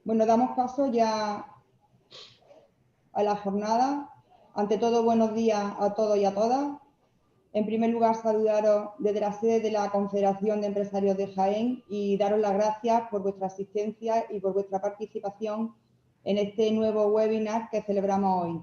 Bueno, damos paso ya a la jornada. Ante todo, buenos días a todos y a todas. En primer lugar, saludaros desde la sede de la Confederación de Empresarios de Jaén y daros las gracias por vuestra asistencia y por vuestra participación en este nuevo webinar que celebramos hoy.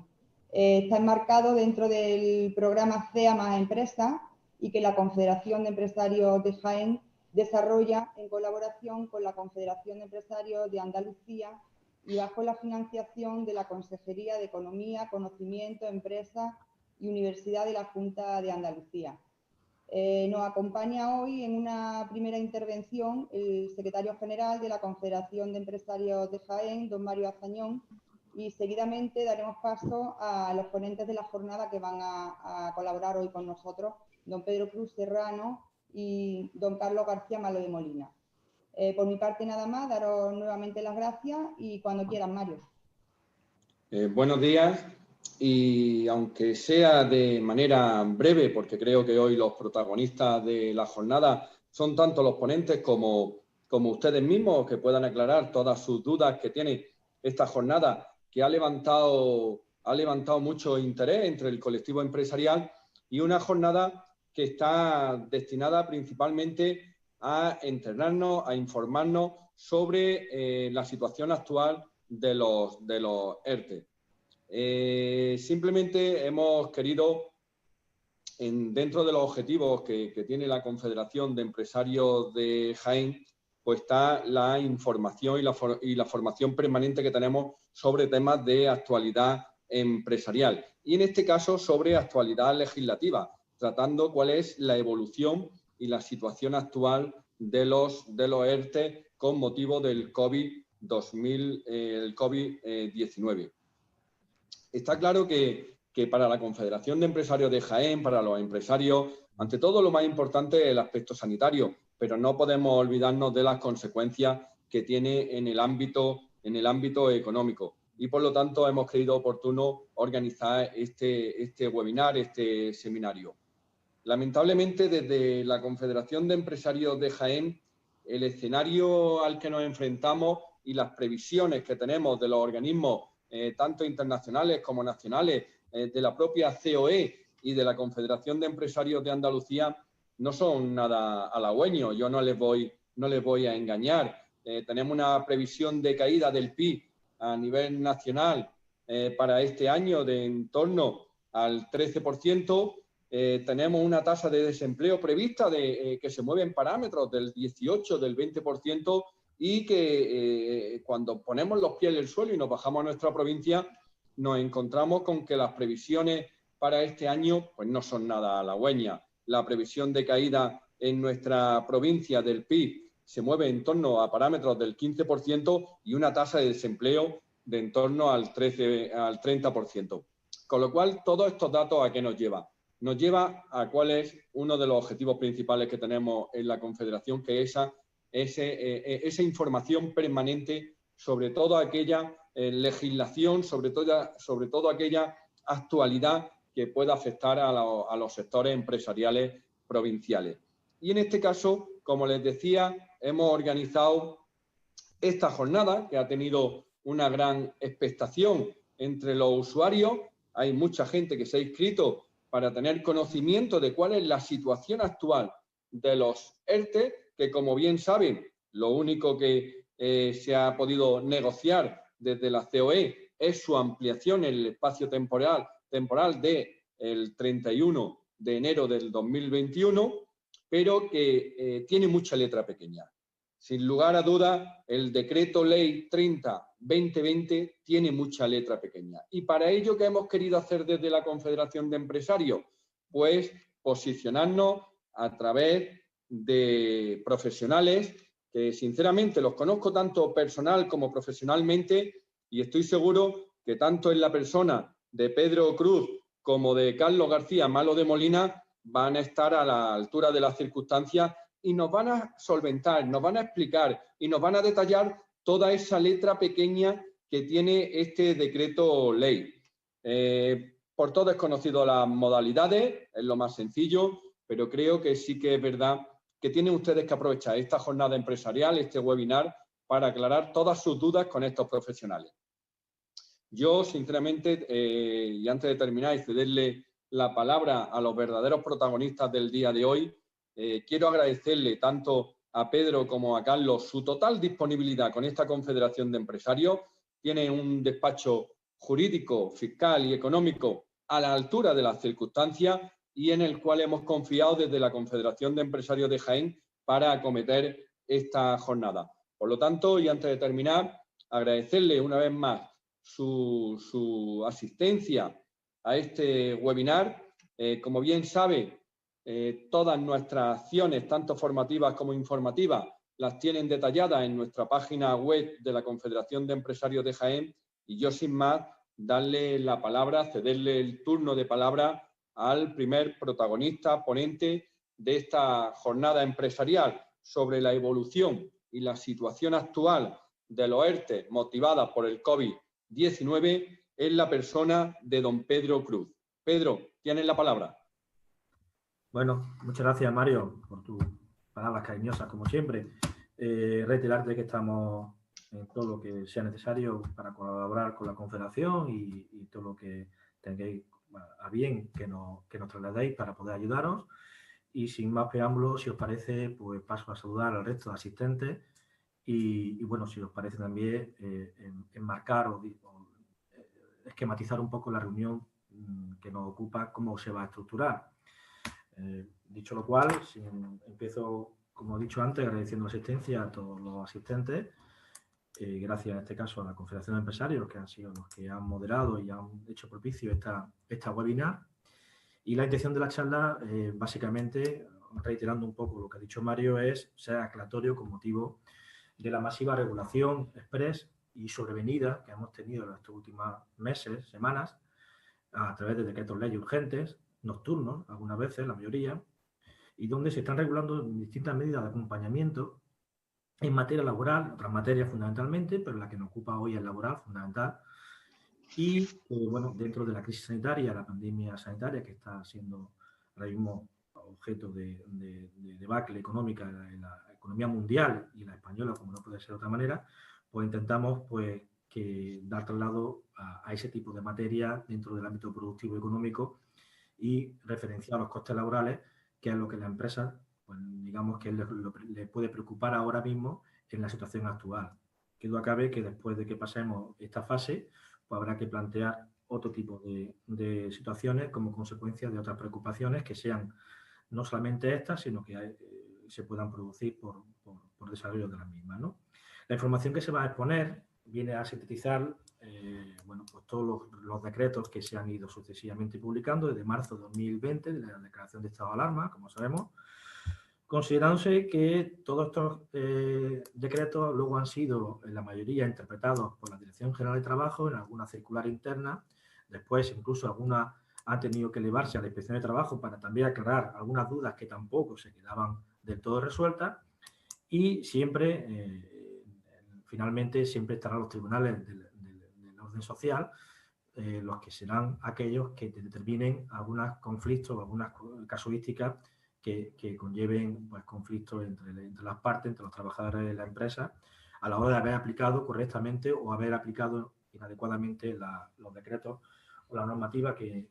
Está enmarcado dentro del programa CEA más Empresas y que la Confederación de Empresarios de Jaén desarrolla en colaboración con la Confederación de Empresarios de Andalucía y bajo la financiación de la Consejería de Economía, Conocimiento, Empresas y Universidad de la Junta de Andalucía. Nos acompaña hoy en una primera intervención el secretario general de la Confederación de Empresarios de Jaén, don Mario Azañón, y seguidamente daremos paso a los ponentes de la jornada que van a colaborar hoy con nosotros, don Pedro Cruz Serrano y don Carlos García Malo de Molina. Por mi parte nada más, daros nuevamente las gracias y cuando quieran, Mario. Buenos días, y aunque sea de manera breve, porque creo que hoy los protagonistas de la jornada son tanto los ponentes como ustedes mismos, que puedan aclarar todas sus dudas que tiene esta jornada, que ha levantado mucho interés entre el colectivo empresarial, y una jornada que está destinada principalmente a entrenarnos, a informarnos sobre la situación actual de los ERTE. Simplemente hemos querido, dentro de los objetivos que tiene la Confederación de Empresarios de Jaén, pues está la información y la formación permanente que tenemos sobre temas de actualidad empresarial y, en este caso, sobre actualidad legislativa, tratando cuál es la evolución y la situación actual de los ERTE con motivo del COVID-19. Está claro que para la Confederación de Empresarios de Jaén, para los empresarios, ante todo lo más importante es el aspecto sanitario, pero no podemos olvidarnos de las consecuencias que tiene en el ámbito económico. Y, por lo tanto, hemos creído oportuno organizar este webinar, este seminario. Lamentablemente, desde la Confederación de Empresarios de Jaén, el escenario al que nos enfrentamos y las previsiones que tenemos de los organismos tanto internacionales como nacionales, de la propia COE y de la Confederación de Empresarios de Andalucía, no son nada halagüeños. Yo no les voy a engañar. Tenemos una previsión de caída del PIB a nivel nacional para este año de en torno al 13%. Tenemos una tasa de desempleo prevista que se mueve en parámetros del 18, del 20%, y que cuando ponemos los pies en el suelo y nos bajamos a nuestra provincia, nos encontramos con que las previsiones para este año pues no son nada halagüeñas. La previsión de caída en nuestra provincia del PIB se mueve en torno a parámetros del 15% y una tasa de desempleo de en torno al 30%. Con lo cual, todos estos datos, ¿a qué nos llevan? Nos lleva a cuál es uno de los objetivos principales que tenemos en la Confederación, que es esa información permanente sobre toda aquella legislación, sobre todo aquella actualidad que pueda afectar a los sectores empresariales provinciales. Y en este caso, como les decía, hemos organizado esta jornada que ha tenido una gran expectación entre los usuarios. Hay mucha gente que se ha inscrito para tener conocimiento de cuál es la situación actual de los ERTE, que, como bien saben, lo único que se ha podido negociar desde la COE es su ampliación en el espacio temporal del 31 de enero del 2021, pero que tiene mucha letra pequeña. Sin lugar a dudas, el decreto ley 30/2020 tiene mucha letra pequeña. Y para ello, ¿qué hemos querido hacer desde la Confederación de Empresarios? Pues posicionarnos a través de profesionales que, sinceramente, los conozco tanto personal como profesionalmente, y estoy seguro que tanto en la persona de Pedro Cruz como de Carlos García Malo de Molina van a estar a la altura de las circunstancias y nos van a solventar, nos van a explicar y nos van a detallar toda esa letra pequeña que tiene este decreto ley. Por todo es conocido las modalidades, es lo más sencillo, pero creo que sí que es verdad que tienen ustedes que aprovechar esta jornada empresarial, este webinar, para aclarar todas sus dudas con estos profesionales. Yo, sinceramente, y antes de terminar y cederle la palabra a los verdaderos protagonistas del día de hoy, quiero agradecerle tanto a Pedro como a Carlos su total disponibilidad con esta Confederación de Empresarios. Tiene un despacho jurídico, fiscal y económico a la altura de las circunstancias y en el cual hemos confiado desde la Confederación de Empresarios de Jaén para acometer esta jornada. Por lo tanto, y antes de terminar, agradecerle una vez más su asistencia a este webinar. Como bien sabe, todas nuestras acciones, tanto formativas como informativas, las tienen detalladas en nuestra página web de la Confederación de Empresarios de Jaén, y yo, sin más, darle la palabra, cederle el turno de palabra al primer protagonista, ponente de esta jornada empresarial sobre la evolución y la situación actual de los ERTE motivadas por el COVID-19, es la persona de don Pedro Cruz. Pedro, tienes la palabra. Bueno, muchas gracias, Mario, por tus palabras cariñosas, como siempre. Reiterarte que estamos en todo lo que sea necesario para colaborar con la Confederación y todo lo que tengáis a bien que nos trasladéis para poder ayudaros. Y sin más preámbulos, si os parece, pues paso a saludar al resto de asistentes y bueno, si os parece también enmarcar o esquematizar un poco la reunión que nos ocupa, cómo se va a estructurar. Dicho lo cual, empiezo, como he dicho antes, agradeciendo la asistencia a todos los asistentes, gracias en este caso a la Confederación de Empresarios, que han sido los que han moderado y han hecho propicio esta webinar. Y la intención de la charla, básicamente, reiterando un poco lo que ha dicho Mario, es ser aclaratorio con motivo de la masiva regulación express y sobrevenida que hemos tenido en estos últimos meses, semanas, a través de decretos leyes urgentes, nocturnos, algunas veces, la mayoría, y donde se están regulando distintas medidas de acompañamiento en materia laboral, otras materias fundamentalmente, pero la que nos ocupa hoy es laboral, fundamental. Y, bueno, dentro de la crisis sanitaria, la pandemia sanitaria, que está siendo ahora mismo objeto de debacle económica en la economía mundial y la española, como no puede ser de otra manera, pues intentamos pues, dar traslado a ese tipo de materia dentro del ámbito productivo y económico y referenciar los costes laborales, que es lo que la empresa, pues, digamos que le puede preocupar ahora mismo en la situación actual. Que duda cabe que después de que pasemos esta fase, pues habrá que plantear otro tipo de situaciones como consecuencia de otras preocupaciones que sean no solamente estas, sino que se puedan producir por desarrollo de las mismas, ¿no? La información que se va a exponer viene a sintetizar bueno, pues todos los decretos que se han ido sucesivamente publicando desde marzo de 2020, de la declaración de estado de alarma, como sabemos, considerándose que todos estos decretos luego han sido, en la mayoría, interpretados por la Dirección General de Trabajo en alguna circular interna. Después, incluso algunas han tenido que elevarse a la Inspección de Trabajo para también aclarar algunas dudas que tampoco se quedaban del todo resueltas. Y siempre, finalmente, siempre estarán los tribunales del orden social, los que serán aquellos que determinen algunos conflictos o algunas casuísticas que conlleven pues, conflictos entre las partes, entre los trabajadores de la empresa, a la hora de haber aplicado correctamente o haber aplicado inadecuadamente los decretos o la normativa que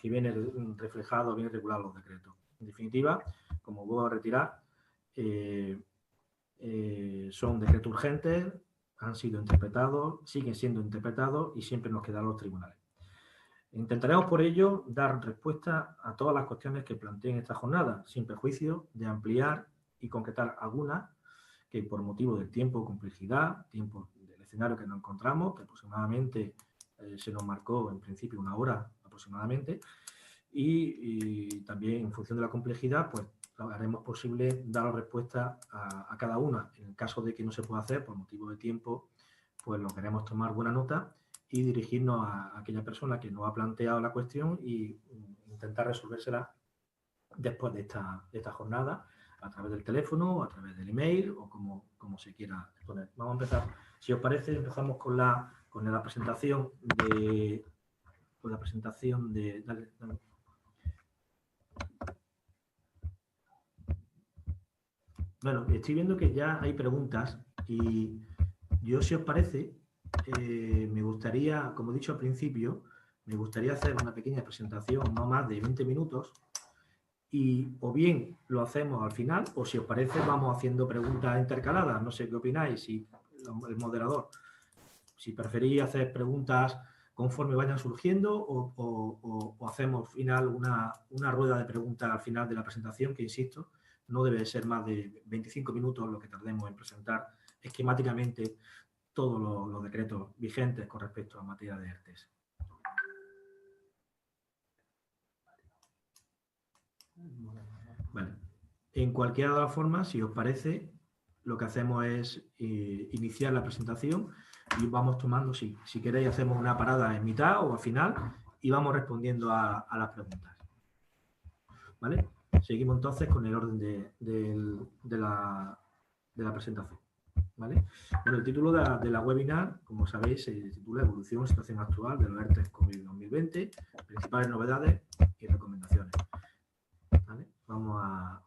viene reflejado, viene regulado los decretos. En definitiva, como vuelvo a retirar, son decretos urgentes, han sido interpretados, siguen siendo interpretados y siempre nos quedan los tribunales. Intentaremos, por ello, dar respuesta a todas las cuestiones que planteen esta jornada, sin perjuicio de ampliar y concretar algunas que, por motivo del tiempo, complejidad, tiempo del escenario que nos encontramos, que aproximadamente se nos marcó en principio 1 hora aproximadamente, y también en función de la complejidad, pues haremos posible dar respuesta a cada una. En el caso de que no se pueda hacer por motivo de tiempo, pues lo queremos tomar buena nota y dirigirnos a aquella persona que nos ha planteado la cuestión y intentar resolvérsela después de esta jornada, a través del teléfono, a través del email o como se quiera exponer. Vamos a empezar. Si os parece, empezamos con la presentación de... Dale. Bueno, estoy viendo que ya hay preguntas Y yo, si os parece, me gustaría, como he dicho al principio, me gustaría hacer una pequeña presentación, no más de 20 minutos, y o bien lo hacemos al final, o si os parece, vamos haciendo preguntas intercaladas. No sé qué opináis, si el moderador, si preferís hacer preguntas conforme vayan surgiendo o hacemos final una rueda de preguntas al final de la presentación, que insisto, no debe ser más de 25 minutos lo que tardemos en presentar esquemáticamente todos los decretos vigentes con respecto a materia de ERTES. Vale. En cualquiera de las formas, si os parece, lo que hacemos es iniciar la presentación y vamos tomando, si queréis, hacemos una parada en mitad o al final y vamos respondiendo a las preguntas. ¿Vale? Seguimos entonces con el orden de la presentación. ¿Vale? Bueno, el título de la webinar, como sabéis, se titula Evolución y situación actual de los ERTE COVID 2020, principales novedades y recomendaciones. ¿Vale? ¿Cómo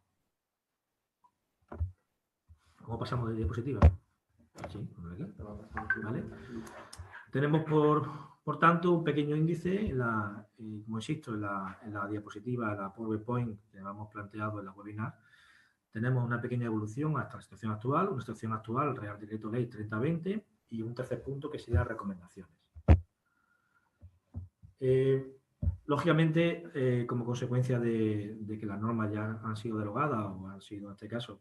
pasamos de diapositiva? Sí, por aquí. ¿Vale? Tenemos, por tanto, un pequeño índice, como insisto, en la diapositiva, la PowerPoint que hemos planteado en la webinar. Tenemos una pequeña evolución hasta la situación actual, una situación actual, Real Decreto Ley 3020, y un tercer punto que sería recomendaciones. Lógicamente, como consecuencia de que las normas ya han sido derogadas o han sido, en este caso,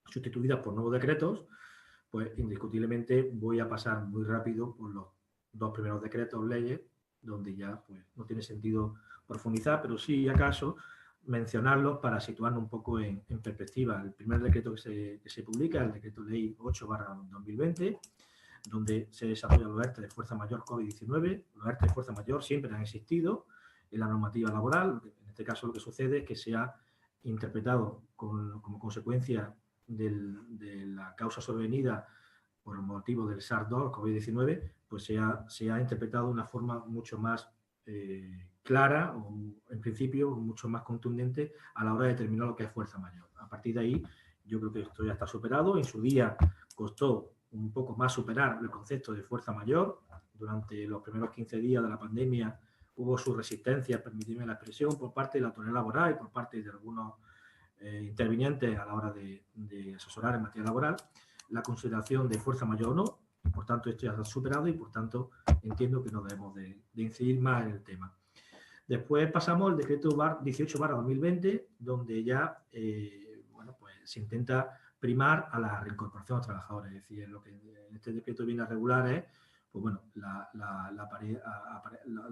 sustituidas por nuevos decretos, pues indiscutiblemente voy a pasar muy rápido por los dos primeros decretos leyes, donde ya pues, no tiene sentido profundizar, pero sí acaso mencionarlos para situarnos un poco en perspectiva. El primer decreto que se publica es el decreto ley 8/2020, donde se desarrollan los ERTE de fuerza mayor COVID-19. Los ERTE de fuerza mayor siempre han existido en la normativa laboral. En este caso lo que sucede es que se ha interpretado como consecuencia de la causa sobrevenida por el motivo del SARS-2, COVID-19, pues se ha interpretado de una forma mucho más clara, o en principio mucho más contundente a la hora de determinar lo que es fuerza mayor. A partir de ahí, yo creo que esto ya está superado. En su día costó un poco más superar el concepto de fuerza mayor. Durante los primeros 15 días de la pandemia hubo su resistencia, permitidme la expresión, por parte de la autoridad laboral y por parte de algunos intervinientes a la hora de asesorar en materia laboral, la consideración de fuerza mayor o no. Por tanto, esto ya se ha superado y, por tanto, entiendo que no debemos de incidir más en el tema. Después pasamos al decreto 18/2020, donde ya bueno, pues se intenta primar a la reincorporación a los trabajadores. Es decir, lo que en este decreto viene a regular es pues bueno, la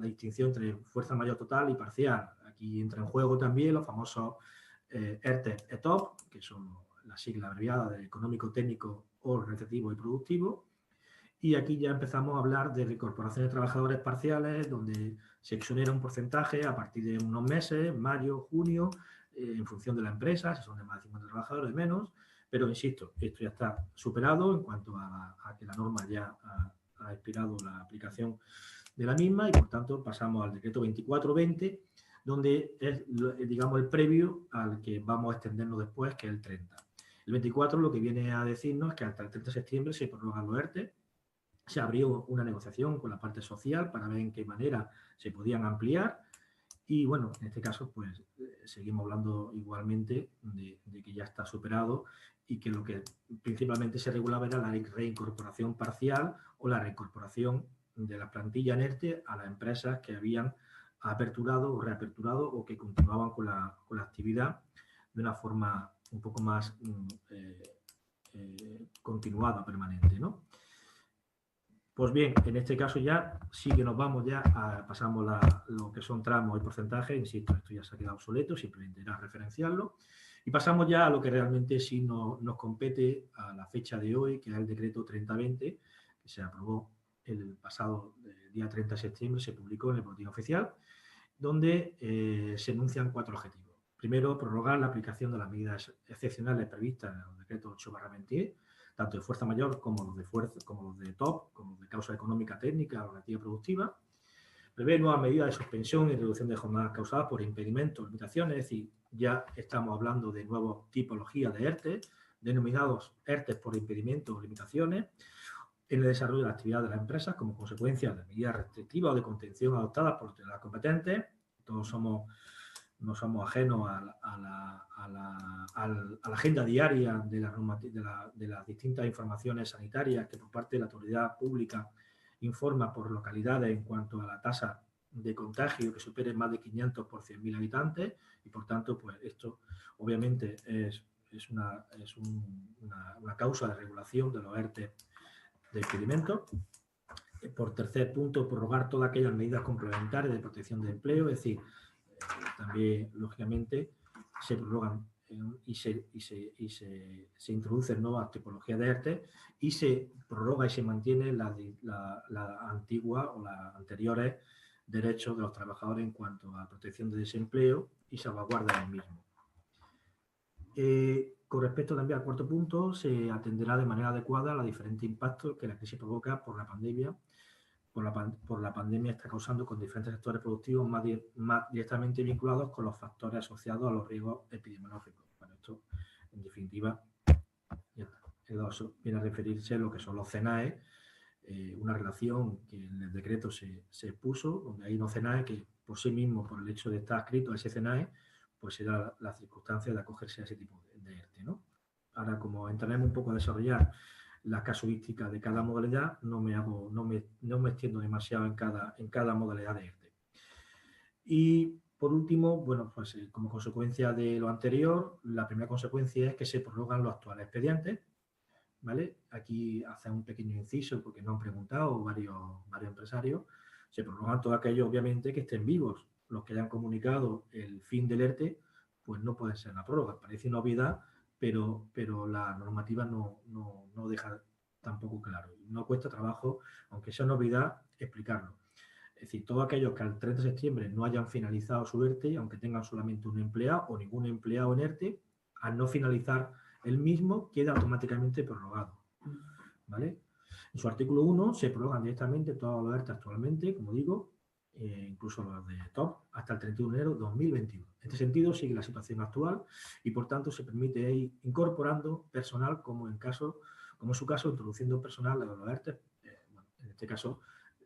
distinción entre fuerza mayor total y parcial. Aquí entra en juego también los famosos ERTE ETOP, que son las siglas abreviadas de económico, técnico, organizativo y productivo. Y aquí ya empezamos a hablar de reincorporación de trabajadores parciales, donde se exonera un porcentaje a partir de unos meses, mayo, junio, en función de la empresa, si son de más de 50 trabajadores, de menos. Pero, insisto, esto ya está superado en cuanto a que la norma ya ha expirado la aplicación de la misma y, por tanto, pasamos al decreto 2420, donde es, digamos, el previo al que vamos a extendernos después, que es el 30. El 24 lo que viene a decirnos es que hasta el 30 de septiembre se prorrogan los ERTE. Se abrió una negociación con la parte social para ver en qué manera se podían ampliar y, bueno, en este caso, pues seguimos hablando igualmente de que ya está superado y que lo que principalmente se regulaba era la reincorporación parcial o la reincorporación de la plantilla en ERTE a las empresas que habían aperturado o reaperturado o que continuaban con la actividad de una forma un poco más continuada, permanente, ¿no? Pues bien, en este caso ya sí que nos vamos ya pasamos lo que son tramos y porcentajes. Insisto, esto ya se ha quedado obsoleto, simplemente era referenciarlo. Y pasamos ya a lo que realmente sí nos compete a la fecha de hoy, que es el decreto 3020, que se aprobó el pasado día 30 de septiembre, se publicó en el Boletín Oficial, donde se enuncian 4 objetivos. Primero, prorrogar la aplicación de las medidas excepcionales previstas en el decreto 8/20, tanto de fuerza mayor como los de fuerza, como los de TOP, como los de causa económica, técnica o relativa productiva. Prevé nuevas medidas de suspensión y reducción de jornadas causadas por impedimentos, limitaciones, es decir, ya estamos hablando de nuevas tipologías de ERTE, denominados ERTE por impedimento o limitaciones, en el desarrollo de la actividad de las empresas como consecuencia de medidas restrictivas o de contención adoptadas por autoridades competentes. Todos no somos ajenos a la agenda diaria de las distintas informaciones sanitarias que por parte de la autoridad pública informa por localidades en cuanto a la tasa de contagio que supere más de 500 por 100.000 habitantes, y por tanto, pues esto obviamente es una causa de regulación de los ERTE de experimentos. Por tercer punto, prorrogar todas aquellas medidas complementarias de protección de empleo, es decir, también lógicamente se prorrogan y se introducen nuevas tipologías de ERTE, y se prorroga y se mantiene la antigua o las anteriores derechos de los trabajadores en cuanto a protección de desempleo y salvaguarda del mismo. Con respecto también al cuarto punto, se atenderá de manera adecuada a los diferentes impactos que la crisis provoca por la pandemia. Por la pandemia está causando con diferentes sectores productivos más directamente vinculados con los factores asociados a los riesgos epidemiológicos. Bueno, esto, en definitiva, viene a referirse a lo que son los CENAE, una relación que en el decreto se puso, donde hay unos CENAE que por sí mismo, por el hecho de estar escrito a ese CENAE, pues era la circunstancia de acogerse a ese tipo de ERTE, ¿no? Ahora, como entraremos un poco a desarrollar la casuística de cada modalidad, no me extiendo demasiado en cada modalidad de ERTE. Y por último, bueno, pues como consecuencia de lo anterior, la primera consecuencia es que se prorrogan los actuales expedientes, ¿vale? Aquí hace un pequeño inciso porque no han preguntado varios empresarios. Se prorrogan todos aquellos, obviamente, que estén vivos. Los que hayan comunicado el fin del ERTE, pues no pueden ser la prórroga. Parece una obviedad, pero la normativa no deja tampoco claro. No cuesta trabajo, aunque sea una obviedad, explicarlo. Es decir, todos aquellos que al 30 de septiembre no hayan finalizado su ERTE, aunque tengan solamente un empleado o ningún empleado en ERTE, al no finalizar el mismo queda automáticamente prorrogado, ¿vale? En su artículo 1 se prorrogan directamente todos los ERTE actualmente, como digo, incluso los de TOP, hasta el 31 de enero de 2021. En este sentido sigue la situación actual y por tanto se permite ir incorporando personal como en su caso introduciendo personal a los ERTE. Bueno, en este caso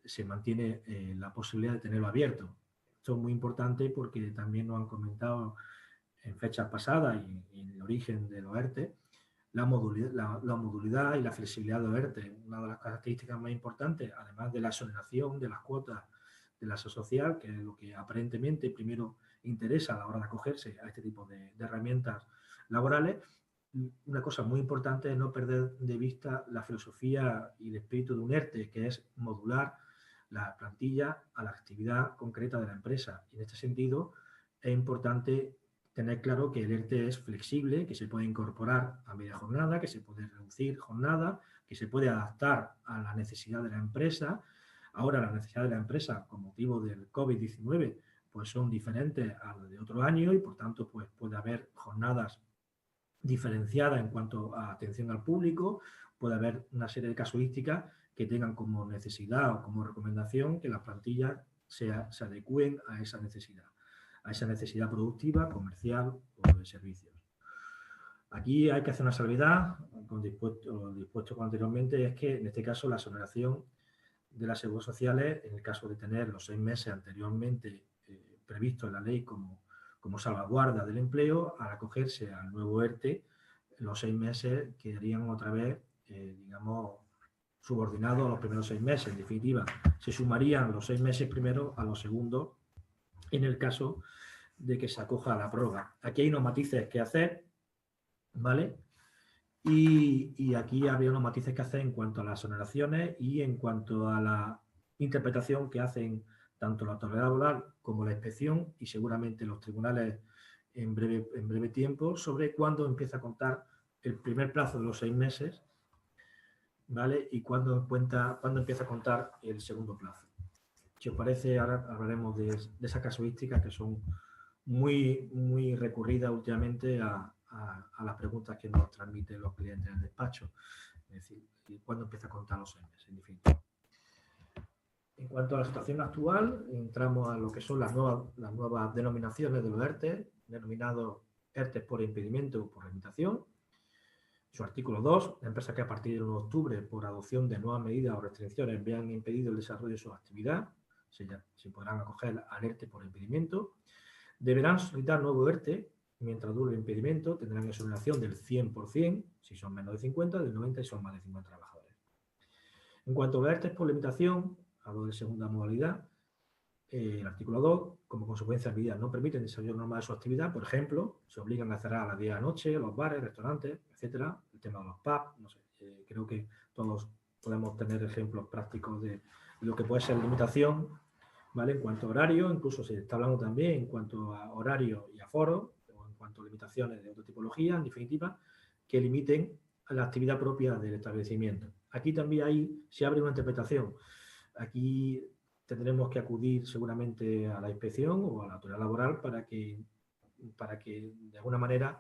se mantiene la posibilidad de tenerlo abierto. Esto es muy importante porque también nos han comentado en fechas pasadas y en el origen de los ERTE, la modulidad y la flexibilidad de los ERTE. Una de las características más importantes, además de la exoneración de las cuotas de la seguridad social, que es lo que aparentemente primero interesa a la hora de acogerse a este tipo de herramientas laborales, una cosa muy importante es no perder de vista la filosofía y el espíritu de un ERTE, que es modular la plantilla a la actividad concreta de la empresa. Y en este sentido es importante tener claro que el ERTE es flexible, que se puede incorporar a media jornada, que se puede reducir jornada, que se puede adaptar a la necesidad de la empresa. Ahora las necesidades de la empresa con motivo del COVID-19 pues son diferentes a las de otro año y por tanto pues puede haber jornadas diferenciadas en cuanto a atención al público, puede haber una serie de casuísticas que tengan como necesidad o como recomendación que las plantillas se adecúen a esa necesidad productiva, comercial o de servicios. Aquí hay que hacer una salvedad, con dispuesto anteriormente, es que en este caso la exoneración de las seguros sociales, en el caso de tener los 6 meses anteriormente previstos en la ley como salvaguarda del empleo, al acogerse al nuevo ERTE, los 6 meses quedarían otra vez, digamos, subordinados a los primeros 6 meses. En definitiva, se sumarían los 6 meses primero a los segundos en el caso de que se acoja a la prórroga. Aquí hay unos matices que hacer, ¿vale? Y aquí habría unos matices que hacer en cuanto a las exoneraciones y en cuanto a la interpretación que hacen tanto la autoridad laboral como la inspección y seguramente los tribunales en breve tiempo sobre cuándo empieza a contar el primer plazo de los 6 meses, ¿vale? Y cuándo empieza a contar el segundo plazo. Si os parece, ahora hablaremos de esas casuísticas que son muy, muy recurridas últimamente a las preguntas que nos transmiten los clientes en el despacho. Es decir, ¿cuándo empieza a contar los 6 meses? En definitiva. En cuanto a la situación actual, entramos a lo que son las nuevas denominaciones de los ERTE, denominados ERTE por impedimento o por limitación. Su artículo 2, empresas que a partir del 1 de octubre, por adopción de nuevas medidas o restricciones, vean impedido el desarrollo de su actividad, se podrán acoger al ERTE por impedimento. Deberán solicitar nuevo ERTE, mientras dure el impedimento, tendrán exoneración del 100%, si son menos de 50, del 90% si son más de 50 trabajadores. En cuanto a los ERTE por limitación, hablo de segunda modalidad, el artículo 2, como consecuencia de medidas no permiten el desarrollo normal de su actividad, por ejemplo, se obligan a cerrar a las 10 de la noche, los bares, restaurantes, etcétera, el tema de los pubs, no sé, creo que todos podemos tener ejemplos prácticos de lo que puede ser limitación, ¿vale? En cuanto a horario, incluso se está hablando también en cuanto a horario y aforo, o en cuanto a limitaciones de otra tipología, en definitiva, que limiten a la actividad propia del establecimiento. Aquí también se abre una interpretación. Aquí tendremos que acudir seguramente a la inspección o a la autoridad laboral para que de alguna manera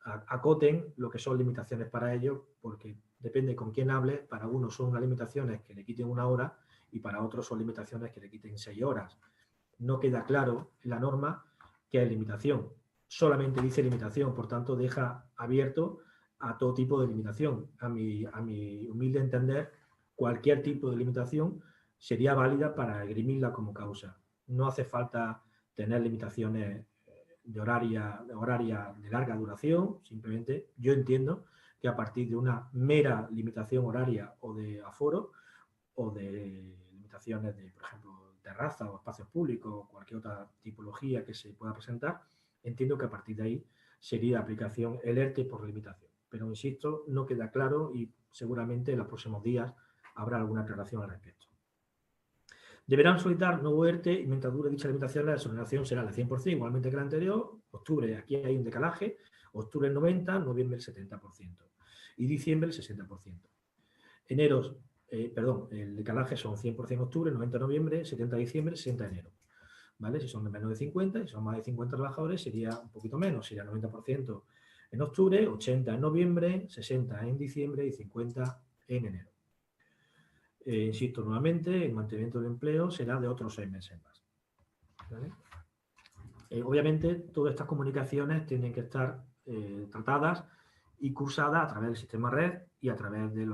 acoten lo que son limitaciones para ellos, porque depende con quién hable. Para unos son unas limitaciones que le quiten 1 hora y para otros son limitaciones que le quiten 6 horas. No queda claro en la norma qué es limitación. Solamente dice limitación, por tanto deja abierto a todo tipo de limitación. A mi humilde entender, cualquier tipo de limitación sería válida para esgrimirla como causa. No hace falta tener limitaciones de horaria de larga duración, simplemente yo entiendo que a partir de una mera limitación horaria o de aforo o de limitaciones de, por ejemplo, terraza o espacios públicos o cualquier otra tipología que se pueda presentar, entiendo que a partir de ahí sería aplicación el ERTE por limitación. Pero, insisto, no queda claro y seguramente en los próximos días habrá alguna aclaración al respecto. Deberán solicitar nuevo ERTE y mientras dure dicha limitación la exoneración será del 100%, igualmente que la anterior. Octubre, aquí hay un decalaje, octubre el 90%, noviembre el 70% y diciembre el 60%. El decalaje son 100% octubre, 90 noviembre, 70 diciembre, 60 enero. ¿Vale? Si son de menos de 50, si son más de 50 trabajadores, sería un poquito menos, sería 90% en octubre, 80 en noviembre, 60 en diciembre y 50 en enero. Insisto nuevamente, el mantenimiento del empleo será de otros 6 meses más. ¿Vale? Obviamente, todas estas comunicaciones tienen que estar tratadas y cursadas a través del sistema red y a través del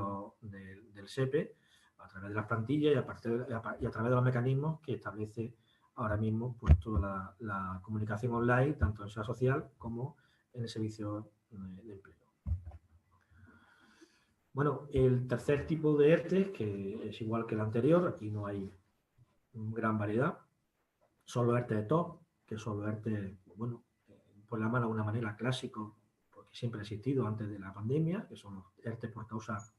SEPE, a través de las plantillas y a través de los mecanismos que establece ahora mismo pues, toda la comunicación online, tanto en Seguridad Social como en el servicio de empleo. Bueno, el tercer tipo de ERTE, que es igual que el anterior, aquí no hay gran variedad, son los ERTE de top, que son los ERTE, bueno, por llamarlo de alguna manera clásicos, porque siempre ha existido antes de la pandemia, que son los ERTE por causas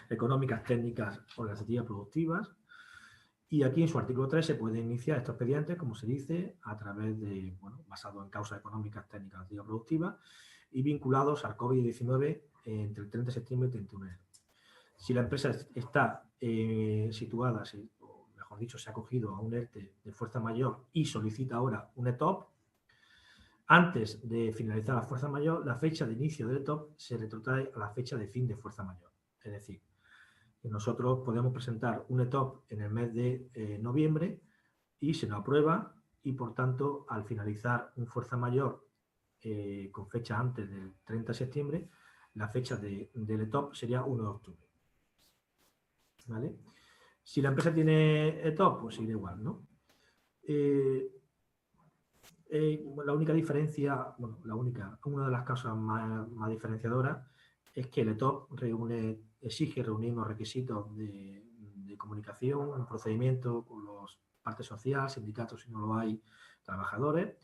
económicas, técnicas, organizativas, productivas. Y aquí en su artículo 3 se pueden iniciar estos expedientes, como se dice, a través de, bueno, basado en causas económicas, técnicas y productivas y vinculados al COVID-19 entre el 30 de septiembre y el 31 de enero. Si la empresa está situada, o mejor dicho, se ha acogido a un ERTE de fuerza mayor y solicita ahora un ETOP, antes de finalizar la fuerza mayor, la fecha de inicio del ETOP se retrotrae a la fecha de fin de fuerza mayor. Es decir, que nosotros podemos presentar un ETOP en el mes de noviembre y se nos aprueba y, por tanto, al finalizar un fuerza mayor con fecha antes del 30 de septiembre, la fecha del ETOP sería 1 de octubre. ¿Vale? Si la empresa tiene ETOP, pues sigue igual, ¿no? La única diferencia, bueno, una de las causas más diferenciadoras es que el ETOP exige reunir unos requisitos de comunicación, un procedimiento con las partes sociales, sindicatos si no lo hay, trabajadores.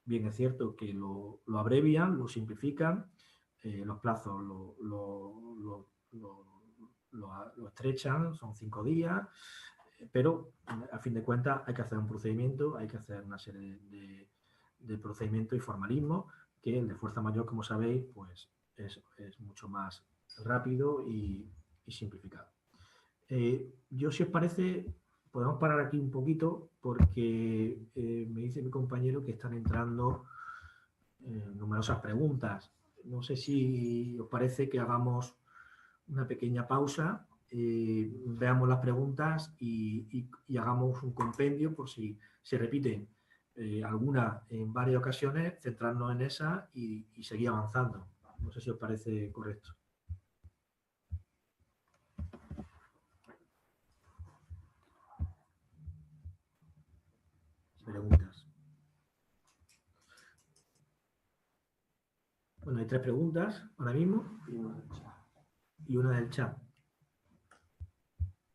Bien, es cierto que lo abrevian, lo simplifican, los plazos lo estrechan, son 5 días, pero a fin de cuentas hay que hacer un procedimiento, hay que hacer una serie de procedimientos y formalismo que el de fuerza mayor, como sabéis, pues es mucho más rápido y simplificado. Yo, si os parece, podemos parar aquí un poquito porque me dice mi compañero que están entrando numerosas preguntas. No sé si os parece que hagamos una pequeña pausa, veamos las preguntas y hagamos un compendio por si se repiten alguna en varias ocasiones, centrarnos en esa y seguir avanzando. No sé si os parece correcto. Preguntas. Bueno, hay 3 preguntas ahora mismo. Y una del chat.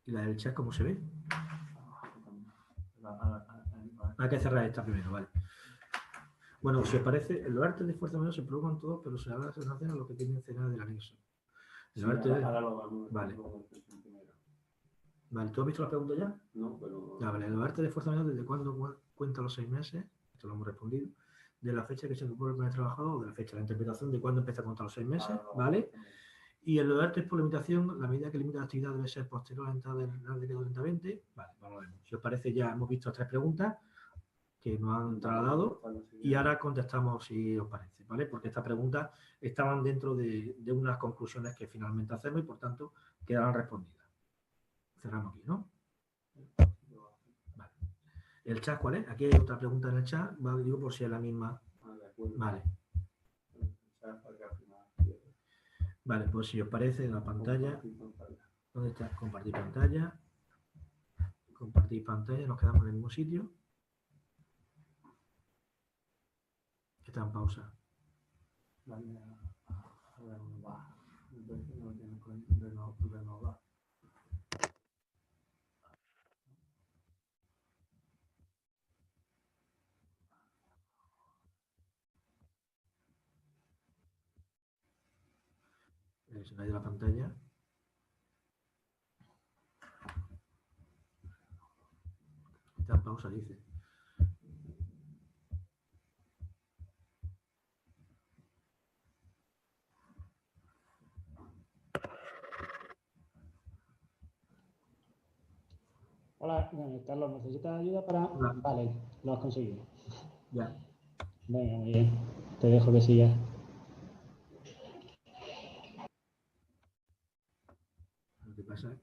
¿Y la del chat cómo se ve? Hay que cerrar esta primero, vale. Bueno, si os parece, los artes de fuerza mayor se provocan todos, pero se habla de relación a lo que tiene encerrado del anexo. Sí, ahora lo vamos a Vale. primero. Vale, ¿tú has visto la pregunta ya? No, pero... Ya, vale, los artes de fuerza mayor, ¿desde cuándo cuenta los 6 meses? Esto lo hemos respondido. De la fecha que se incorpora el primer trabajador o de la fecha de la interpretación de cuándo empieza a contar los 6 meses, ¿vale? Y en los artes por limitación, la medida que limita la actividad debe ser posterior a la entrada del decreto 3020. Vale, vamos a ver. Si os parece, ya hemos visto 3 preguntas que nos han trasladado y ahora contestamos si os parece, ¿vale? Porque estas preguntas estaban dentro de unas conclusiones que finalmente hacemos y por tanto quedarán respondidas. Cerramos aquí, ¿no? Vale. ¿El chat cuál es? Aquí hay otra pregunta en el chat, ¿vale? Digo por si es la misma. Vale. Vale, pues si os parece, en la pantalla. ¿Dónde está? Compartir pantalla. Compartir pantalla, nos quedamos en el mismo sitio. Está en pausa. Se me ha ido la pantalla. Está en pausa, dice. Hola, Carlos, ¿necesitas ayuda para...? Hola. Vale, lo has conseguido. Ya. Venga, muy bien. Te dejo que sigas. ¿Qué pasa?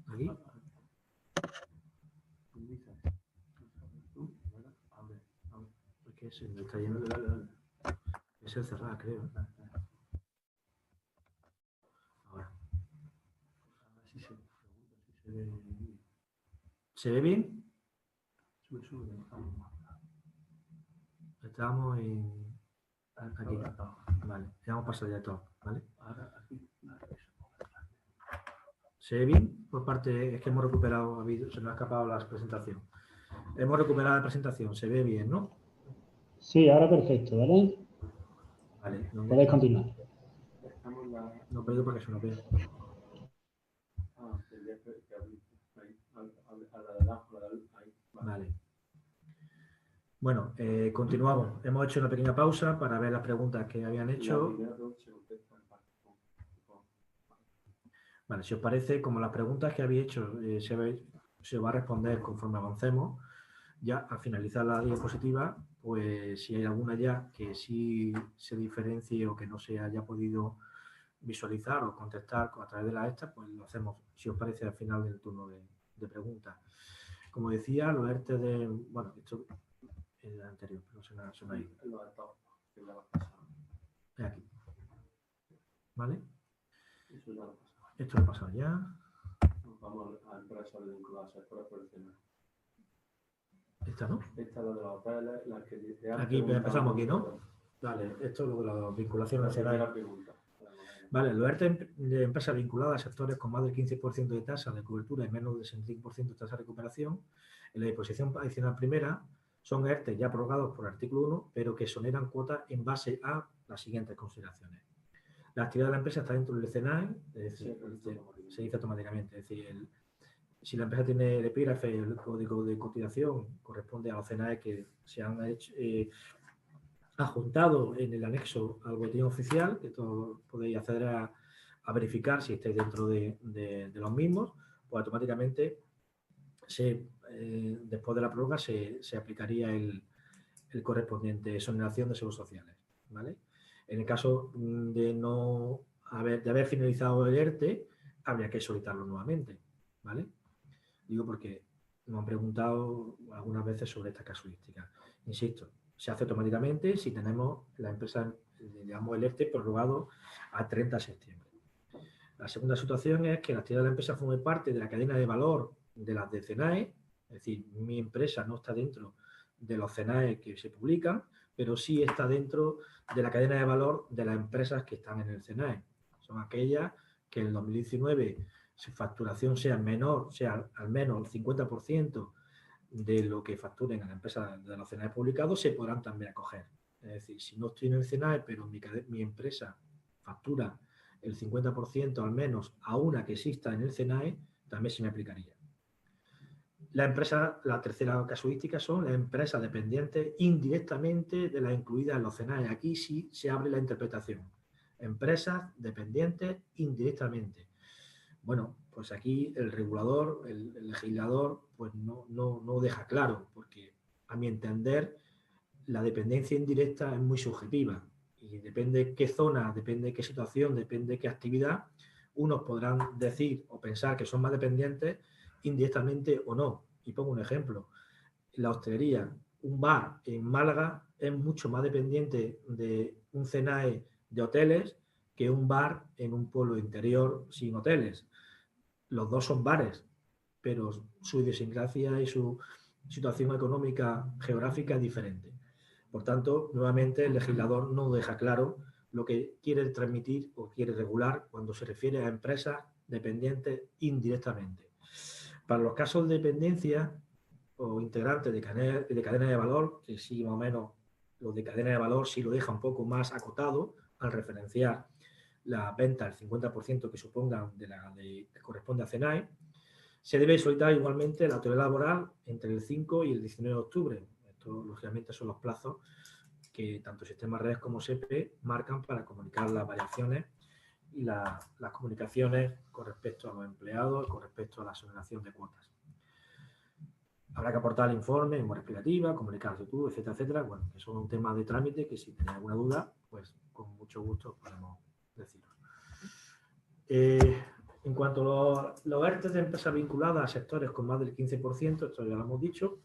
¿Aquí? Es que se me está yendo. Es el cerrado, creo. Ahora. ¿Se ve bien? Estamos en... Aquí. Vale, ya hemos pasado ya todo, ¿vale? ¿Se ve bien? Por parte, es que hemos recuperado, se nos ha escapado la presentación. Hemos recuperado la presentación, se ve bien, ¿no? Sí, ahora perfecto, ¿vale? Vale. Podéis continuar. No he perdido para que se nos vea. Vale. Bueno, continuamos. Hemos hecho una pequeña pausa para ver las preguntas que habían hecho. Vale, si os parece, como las preguntas que habéis hecho se va a responder conforme avancemos, ya al finalizar la diapositiva, pues si hay alguna ya que sí se diferencie o que no se haya podido visualizar o contestar a través de la esta, pues lo hacemos, si os parece, al final del turno de preguntas. Como decía, los ERTE de... Bueno, esto es el anterior, pero se me ha ido. Es aquí. ¿Vale? Esto lo he pasado ya. Vamos a empresas vinculadas al sector profesional. Esta, ¿no? Esta es la de los hoteles, la que... Aquí empezamos aquí, ¿no? Vale, esto es lo de la vinculación nacional. Vale, los ERTE de empresas vinculadas a sectores con más del 15% de tasa de cobertura y menos del 65% de tasa de recuperación, en la disposición adicional primera, son ERTE ya prorrogados por artículo 1, pero que exoneran cuotas en base a las siguientes consideraciones. La actividad de la empresa está dentro del CNAE, es decir, se dice automáticamente. Es decir, si la empresa tiene el epígrafe, el código de cotización corresponde a los CNAE que se han hecho, adjuntado en el anexo al boletín oficial, que todos podéis acceder a verificar si estáis dentro de los mismos, pues automáticamente después de la prórroga se aplicaría el correspondiente exoneración de seguros sociales, ¿vale? En el caso de haber finalizado el ERTE, habría que solicitarlo nuevamente, ¿vale? Digo porque nos han preguntado algunas veces sobre esta casuística. Insisto, se hace automáticamente si tenemos la empresa digamos, el ERTE prorrogado a 30 de septiembre. La segunda situación es que la actividad de la empresa forme parte de la cadena de valor de las de CENAE, es decir, mi empresa no está dentro de los CENAE que se publican, pero sí está dentro de la cadena de valor de las empresas que están en el CENAE. Son aquellas que en el 2019 su facturación sea menor, sea al menos el 50% de lo que facturen en la empresa de los CENAE publicados, se podrán también acoger. Es decir, si no estoy en el CENAE, pero mi empresa factura el 50% al menos a una que exista en el CENAE, también se me aplicaría. La tercera casuística son las empresas dependientes indirectamente de las incluidas en los CENAE. Aquí sí se abre la interpretación. Empresas dependientes indirectamente. Bueno, pues aquí el regulador, el legislador, pues no deja claro, porque a mi entender la dependencia indirecta es muy subjetiva y depende qué zona, depende qué situación, depende qué actividad, unos podrán decir o pensar que son más dependientes indirectamente o no. Y pongo un ejemplo, la hostelería, un bar en Málaga es mucho más dependiente de un CENAE de hoteles que un bar en un pueblo interior sin hoteles. Los dos son bares, pero su idiosincrasia y su situación económica geográfica es diferente. Por tanto, nuevamente el legislador no deja claro lo que quiere transmitir o quiere regular cuando se refiere a empresas dependientes indirectamente. Para los casos de dependencia o integrantes de cadena de valor, que sí más o menos lo de cadena de valor sí lo deja un poco más acotado al referenciar la venta al 50% que supongan que corresponde a CENAE, se debe solicitar igualmente la autoridad laboral entre el 5 y el 19 de octubre. Esto, lógicamente, son los plazos que tanto Sistema Redes como SEPE marcan para comunicar las variaciones y las comunicaciones con respecto a los empleados, con respecto a la exoneración de cuotas. Habrá que aportar el informe, memoria explicativa, comunicar actitud, etcétera, etcétera. Bueno, eso es un tema de trámite que si tenéis alguna duda, pues con mucho gusto podemos deciros. En cuanto a los ERTE de empresas vinculadas a sectores con más del 15%, esto ya lo hemos dicho,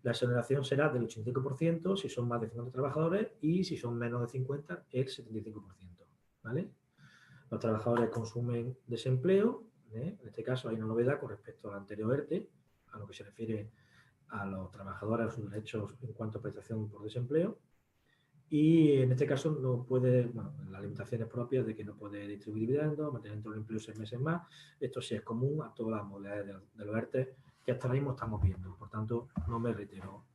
la exoneración será del 85% si son más de 50 trabajadores y si son menos de 50, el 75%. ¿Vale? Los trabajadores consumen desempleo, en este caso hay una novedad con respecto al anterior ERTE, a lo que se refiere a los trabajadores, a sus derechos en cuanto a prestación por desempleo. Y en este caso no puede, bueno, las limitaciones propias de que no puede distribuir dividendos, mantener dentro del empleo 6 meses más. Esto sí es común a todas las modalidades de los ERTE que hasta ahora mismo estamos viendo. Por tanto, no me reitero.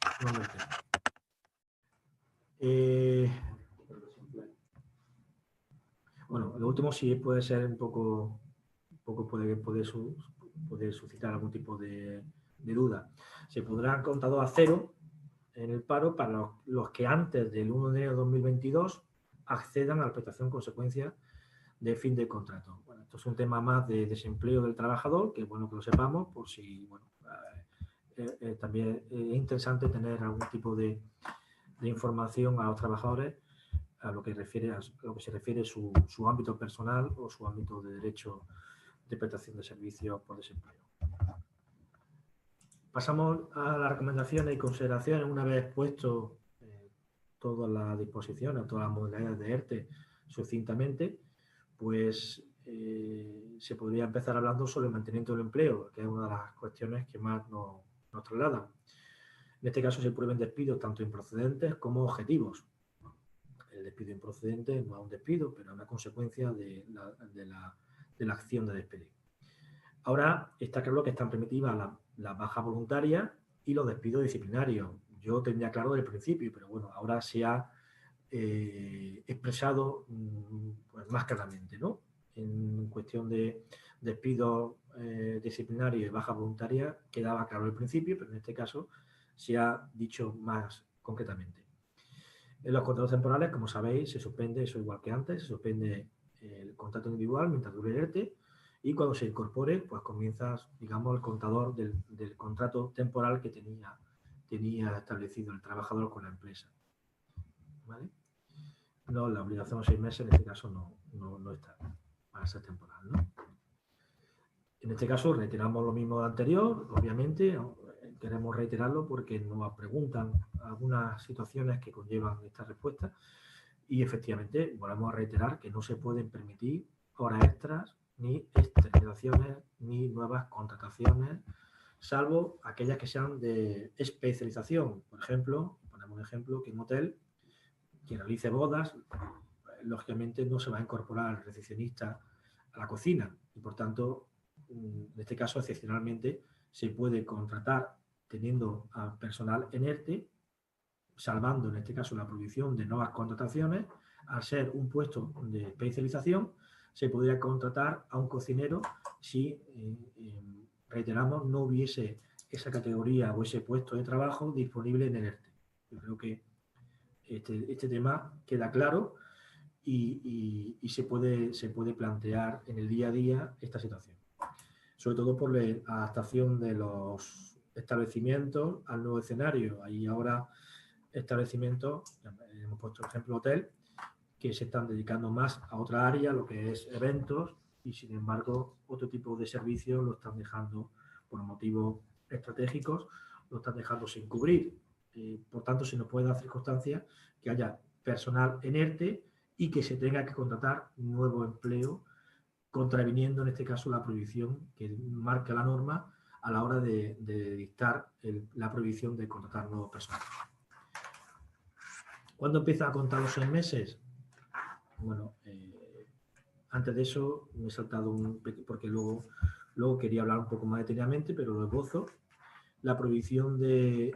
Bueno, lo último sí puede ser un poco puede suscitar algún tipo de duda. Se podrá contador a cero en el paro para los que antes del 1 de enero de 2022 accedan a la prestación consecuencia de fin de contrato. Bueno, esto es un tema más de desempleo del trabajador, que es bueno que lo sepamos, por si, bueno, también es interesante tener algún tipo de información a los trabajadores a lo que se refiere su ámbito personal o su ámbito de derecho de prestación de servicios por desempleo. Pasamos a las recomendaciones y consideraciones una vez puesto todas las disposiciones, todas las modalidades de ERTE sucintamente, pues se podría empezar hablando sobre el mantenimiento del empleo, que es una de las cuestiones que más nos trasladan. En este caso se prueben despidos tanto improcedentes como objetivos. El despido improcedente no es un despido, pero es una consecuencia de la acción de despedir. Ahora está claro que están permitidas la baja voluntaria y los despidos disciplinarios. Yo tenía claro desde el principio, pero bueno, ahora se ha expresado pues, más claramente, ¿no? En cuestión de despidos disciplinarios y baja voluntaria quedaba claro al principio, pero en este caso se ha dicho más concretamente. En los contratos temporales, como sabéis, se suspende, eso igual que antes, se suspende el contrato individual mientras dure el ERTE y cuando se incorpore, pues comienzas, digamos, el contador del contrato temporal que tenía establecido el trabajador con la empresa. ¿Vale? No, la obligación de 6 meses en este caso no está para ser temporal, ¿no? En este caso reiteramos lo mismo de anterior, obviamente, queremos reiterarlo porque nos preguntan algunas situaciones que conllevan esta respuesta. Y efectivamente, volvemos a reiterar que no se pueden permitir horas extras, ni externalizaciones, ni nuevas contrataciones, salvo aquellas que sean de especialización. Por ejemplo, ponemos un ejemplo, que en un hotel, quien realice bodas, lógicamente no se va a incorporar al recepcionista a la cocina y, por tanto, en este caso, excepcionalmente, se puede contratar teniendo a personal en ERTE, salvando en este caso la prohibición de nuevas contrataciones. Al ser un puesto de especialización, se podría contratar a un cocinero si, reiteramos, no hubiese esa categoría o ese puesto de trabajo disponible en el ERTE. Yo creo que este tema queda claro y se puede plantear en el día a día esta situación. Sobre todo por la adaptación de los establecimientos al nuevo escenario. Hay ahora establecimientos, hemos puesto el ejemplo hotel, que se están dedicando más a otra área, lo que es eventos, y sin embargo otro tipo de servicios lo están dejando por motivos estratégicos, lo están dejando sin cubrir. Por tanto, se nos puede dar circunstancias que haya personal en ERTE y que se tenga que contratar nuevo empleo, contraviniendo en este caso la prohibición que marca la norma a la hora de dictar la prohibición de contratar nuevo personal. ¿Cuándo empieza a contar los 6 meses? Bueno, antes de eso me he saltado porque luego quería hablar un poco más detenidamente, pero lo esbozo. La prohibición de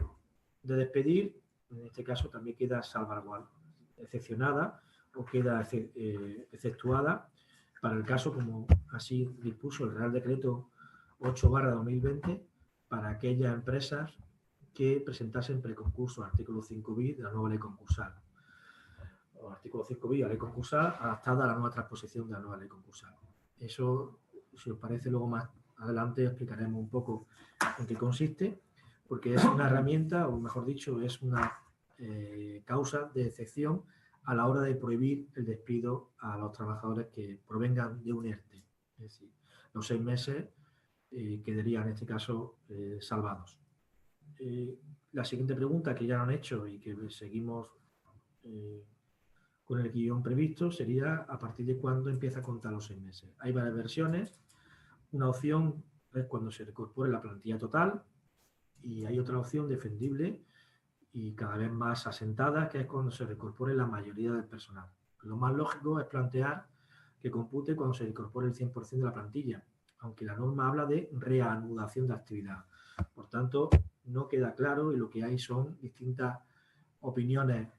despedir, en este caso también queda salvaguardada, excepcionada o queda exceptuada para el caso, como así dispuso el Real Decreto 8/2020, para aquellas empresas que presentasen preconcurso, artículo 5 bis de la nueva ley concursal. O artículo 5 bis de la ley concursal adaptada a la nueva transposición de la nueva ley concursal. Eso, si os parece, luego más adelante explicaremos un poco en qué consiste, porque es una herramienta, o mejor dicho, es una causa de excepción a la hora de prohibir el despido a los trabajadores que provengan de un ERTE. Es decir, los 6 meses quedarían en este caso salvados. La siguiente pregunta que ya han hecho y que seguimos con el guión previsto sería: ¿a partir de cuándo empieza a contar los 6 meses? Hay varias versiones. Una opción es cuando se incorpore la plantilla total, y hay otra opción defendible y cada vez más asentada, que es cuando se reincorpore la mayoría del personal. Lo más lógico es plantear que compute cuando se incorpore el 100% de la plantilla, aunque la norma habla de reanudación de actividad. Por tanto, no queda claro y lo que hay son distintas opiniones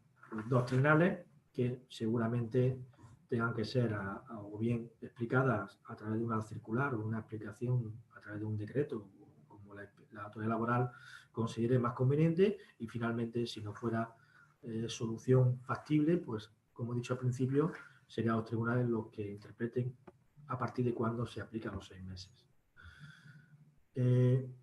doctrinales que seguramente tengan que ser o bien explicadas a través de una circular o una explicación a través de un decreto, como la autoridad laboral considere más conveniente, y finalmente, si no fuera solución factible, pues como he dicho al principio, serían los tribunales los que interpreten a partir de cuándo se aplican los 6 meses. En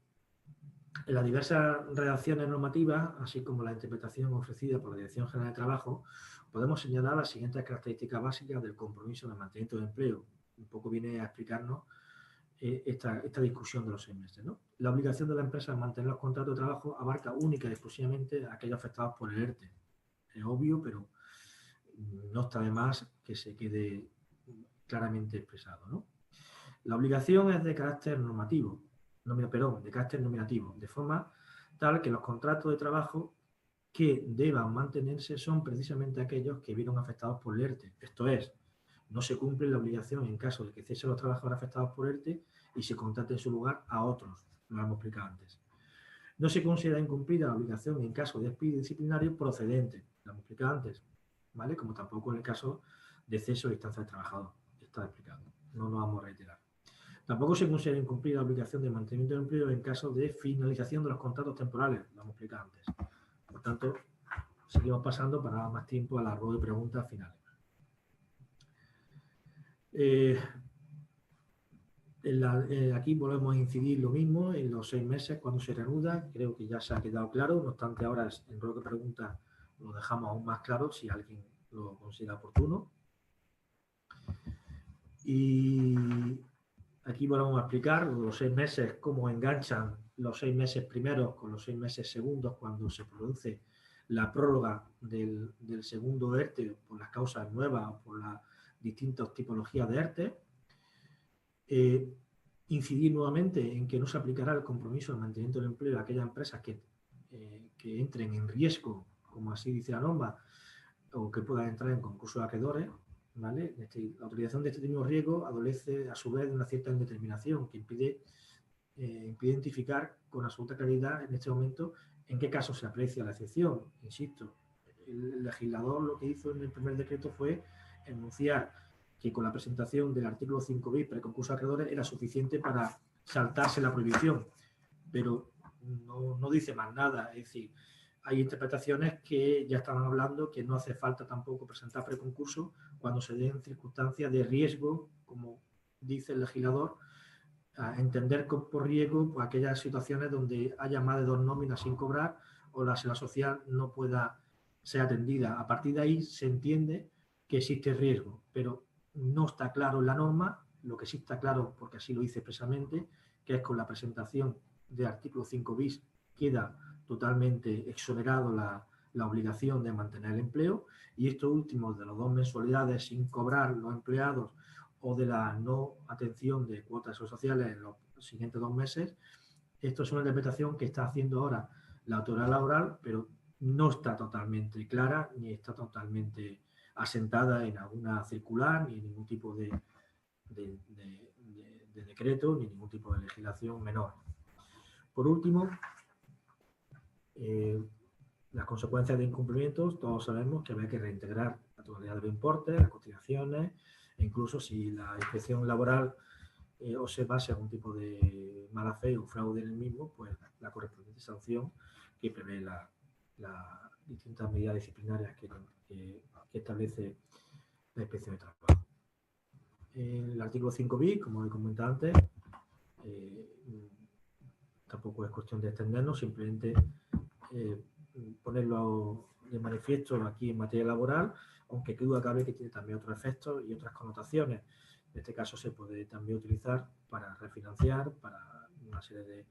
las diversas redacciones normativas, así como la interpretación ofrecida por la Dirección General de Trabajo, podemos señalar las siguientes características básicas del compromiso de mantenimiento de empleo. Un poco viene a explicarnos esta discusión de los 6 meses, ¿no? La obligación de la empresa de mantener los contratos de trabajo abarca única y exclusivamente a aquellos afectados por el ERTE. Es obvio, pero no está de más que se quede claramente expresado, ¿no? La obligación es de carácter normativo, de carácter nominativo, de forma tal que los contratos de trabajo que deban mantenerse son precisamente aquellos que vieron afectados por el ERTE. Esto es, no se cumple la obligación en caso de que cesen los trabajadores afectados por ERTE y se contrate en su lugar a otros, lo hemos explicado antes. No se considera incumplida la obligación en caso de despido disciplinario procedente, lo hemos explicado antes, ¿vale? Como tampoco en el caso de ceso de distancia del trabajador, está explicado, no lo vamos a reiterar. Tampoco se considera incumplida la obligación de mantenimiento de empleo en caso de finalización de los contratos temporales, lo hemos explicado antes. Por tanto, seguimos pasando para dar más tiempo a la rueda de preguntas finales. Aquí volvemos a incidir lo mismo en los 6 meses cuando se reanuda. Creo que ya se ha quedado claro. No obstante, ahora en rueda de preguntas lo dejamos aún más claro si alguien lo considera oportuno. Y aquí volvemos a explicar los 6 meses, cómo enganchan los 6 meses primeros con los 6 meses segundos cuando se produce la prórroga del segundo ERTE por las causas nuevas o por las distintas tipologías de ERTE. Incidir nuevamente en que no se aplicará el compromiso de mantenimiento del empleo a aquellas empresas que entren en riesgo, como así dice la norma, o que puedan entrar en concurso de acreedores, ¿vale? La autorización de este tipo de riesgo adolece a su vez de una cierta indeterminación que impide identificar con absoluta claridad en este momento en qué caso se aprecia la excepción. Insisto, el legislador lo que hizo en el primer decreto fue enunciar que con la presentación del artículo 5 bis preconcurso de acreedores era suficiente para saltarse la prohibición, pero no dice más nada. Es decir, hay interpretaciones que ya estaban hablando que no hace falta tampoco presentar preconcurso cuando se den circunstancias de riesgo, como dice el legislador, a entender por riesgo pues, aquellas situaciones donde haya más de 2 nóminas sin cobrar o la seguridad social no pueda ser atendida. A partir de ahí se entiende que existe riesgo, pero no está claro en la norma. Lo que sí está claro, porque así lo dice expresamente, que es con la presentación del artículo 5 bis queda totalmente exonerado la obligación de mantener el empleo, y estos últimos de las 2 mensualidades sin cobrar los empleados o de la no atención de cuotas sociales en los siguientes 2 meses, esto es una interpretación que está haciendo ahora la autoridad laboral, pero no está totalmente clara ni está totalmente asentada en alguna circular ni en ningún tipo de decreto ni ningún tipo de legislación menor. Por último, las consecuencias de incumplimientos, todos sabemos que habría que reintegrar la totalidad de los importes, las cotizaciones, e incluso si la inspección laboral observase algún tipo de mala fe o fraude en el mismo, pues la correspondiente sanción que prevé las distintas medidas disciplinarias que establece la inspección de trabajo. El artículo 5 bis, como he comentado antes, tampoco es cuestión de extendernos, simplemente ponerlo de manifiesto aquí en materia laboral, aunque qué duda cabe que tiene también otros efectos y otras connotaciones. En este caso se puede también utilizar para refinanciar, para una serie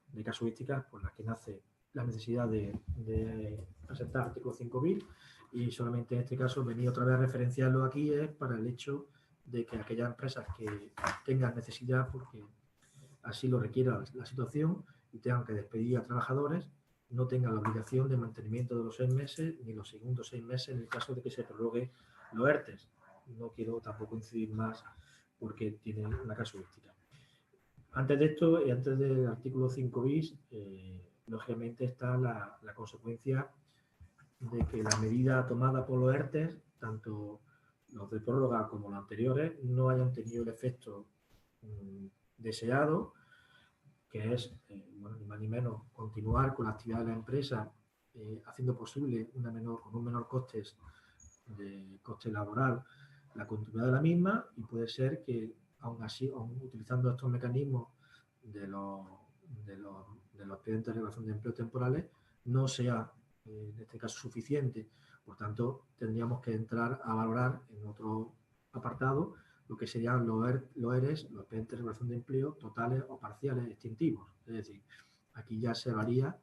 de casuísticas por las que nace la necesidad de presentar artículo 5 bis, y solamente en este caso venir otra vez a referenciarlo aquí es para el hecho de que aquellas empresas que tengan necesidad, porque así lo requiera la situación, y tengan que despedir a trabajadores, no tengan la obligación de mantenimiento de los 6 meses ni los segundos 6 meses en el caso de que se prorrogue los ERTES. No quiero tampoco incidir más porque tiene una casuística. Antes de esto y antes del artículo 5 bis, lógicamente está la consecuencia de que la medida tomada por los ERTES, tanto los de prórroga como los anteriores, no hayan tenido el efecto deseado, que es, bueno, ni más ni menos, continuar con la actividad de la empresa haciendo posible con un menor coste laboral la continuidad de la misma, y puede ser que aún así, aún utilizando estos mecanismos de los expedientes de regulación de empleo temporales, no sea en este caso suficiente. Por tanto, tendríamos que entrar a valorar en otro apartado lo que serían los ERES, los expedientes de regulación de empleo totales o parciales extintivos. Es decir, aquí ya se varía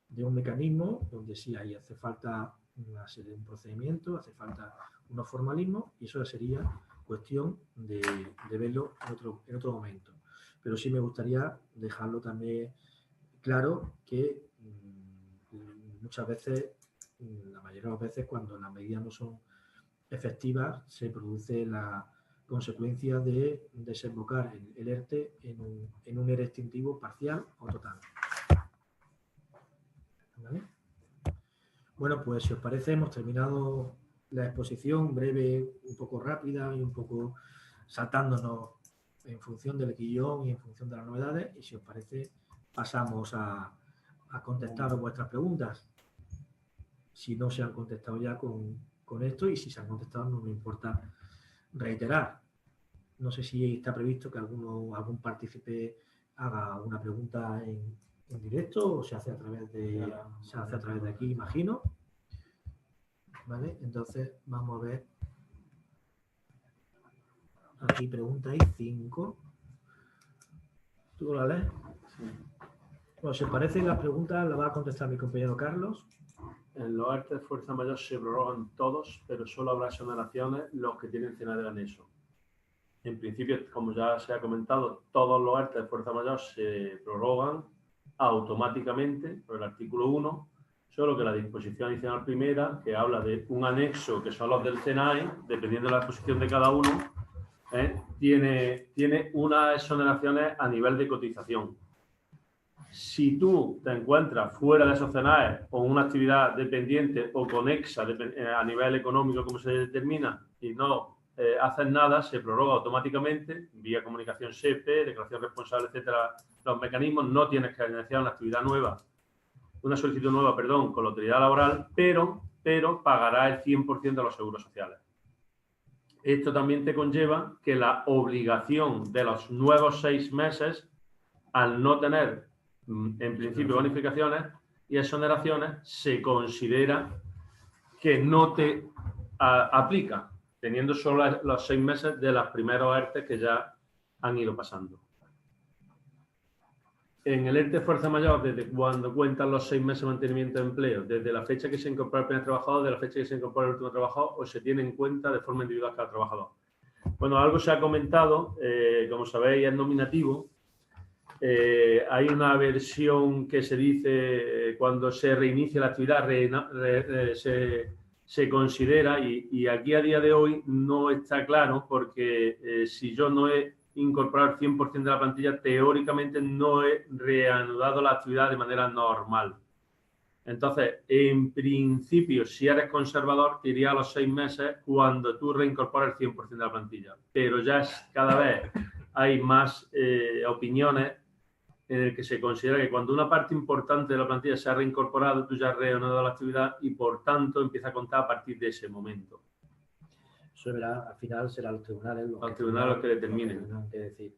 de un mecanismo donde sí ahí hace falta un procedimiento, hace falta unos formalismos, y eso sería cuestión de verlo en otro momento. Pero sí me gustaría dejarlo también claro que muchas veces, la mayoría de las veces, cuando las medidas no son efectivas, se produce la consecuencia de desembocar el ERTE en un ERE extintivo parcial o total. ¿Vale? Bueno, pues si os parece, hemos terminado la exposición breve, un poco rápida y un poco saltándonos en función del guión y en función de las novedades, y si os parece pasamos a contestaros vuestras preguntas. Si no se han contestado ya con esto, y si se han contestado no me importa reiterar. No sé si está previsto que algún partícipe haga una pregunta en directo o se hace a través de aquí, imagino. ¿Vale? Entonces vamos a ver. Aquí pregunta hay 5. ¿Tú la lees? Sí. Bueno, si os parece, las preguntas las va a contestar mi compañero Carlos. En los ERTE de fuerza mayor se prorrogan todos, pero solo habrá exoneraciones los que tienen escenario de anexo. En principio, como ya se ha comentado, todos los ERTE de fuerza mayor se prorrogan automáticamente por el artículo 1, solo que la disposición adicional primera, que habla de un anexo, que son los del SENAE, dependiendo de la disposición de cada uno, tiene unas exoneraciones a nivel de cotización. Si tú te encuentras fuera de esos SENAE o una actividad dependiente o conexa a nivel económico, como se determina, y no haces nada, se prorroga automáticamente vía comunicación SEPE, declaración responsable, etcétera. Los mecanismos, no tienes que iniciar una actividad nueva, una solicitud nueva, perdón, con la autoridad laboral, pero pagará el 100% de los seguros sociales. Esto también te conlleva que la obligación de los nuevos 6 meses, al no tener, en principio, bonificaciones y exoneraciones, se considera que no te aplica, teniendo solo los 6 meses de los primeros ERTE que ya han ido pasando. En el ERTE Fuerza Mayor, desde cuando cuentan los 6 meses de mantenimiento de empleo, desde la fecha que se incorpora el primer trabajador, de la fecha que se incorpora el último trabajador, o se tiene en cuenta de forma individual cada trabajador. Bueno, algo se ha comentado, como sabéis, es nominativo. Hay una versión que se dice cuando se reinicia la actividad, se considera, y aquí a día de hoy no está claro, porque si yo no he incorporado el 100% de la plantilla, teóricamente no he reanudado la actividad de manera normal. Entonces, en principio, si eres conservador, te iría a los 6 meses cuando tú reincorporas el 100% de la plantilla. Pero ya cada vez hay más opiniones en el que se considera que cuando una parte importante de la plantilla se ha reincorporado, tú ya has reanudado la actividad y, por tanto, empieza a contar a partir de ese momento. Eso verá, al final serán los tribunales los que determinen. Lo que tengan que decir.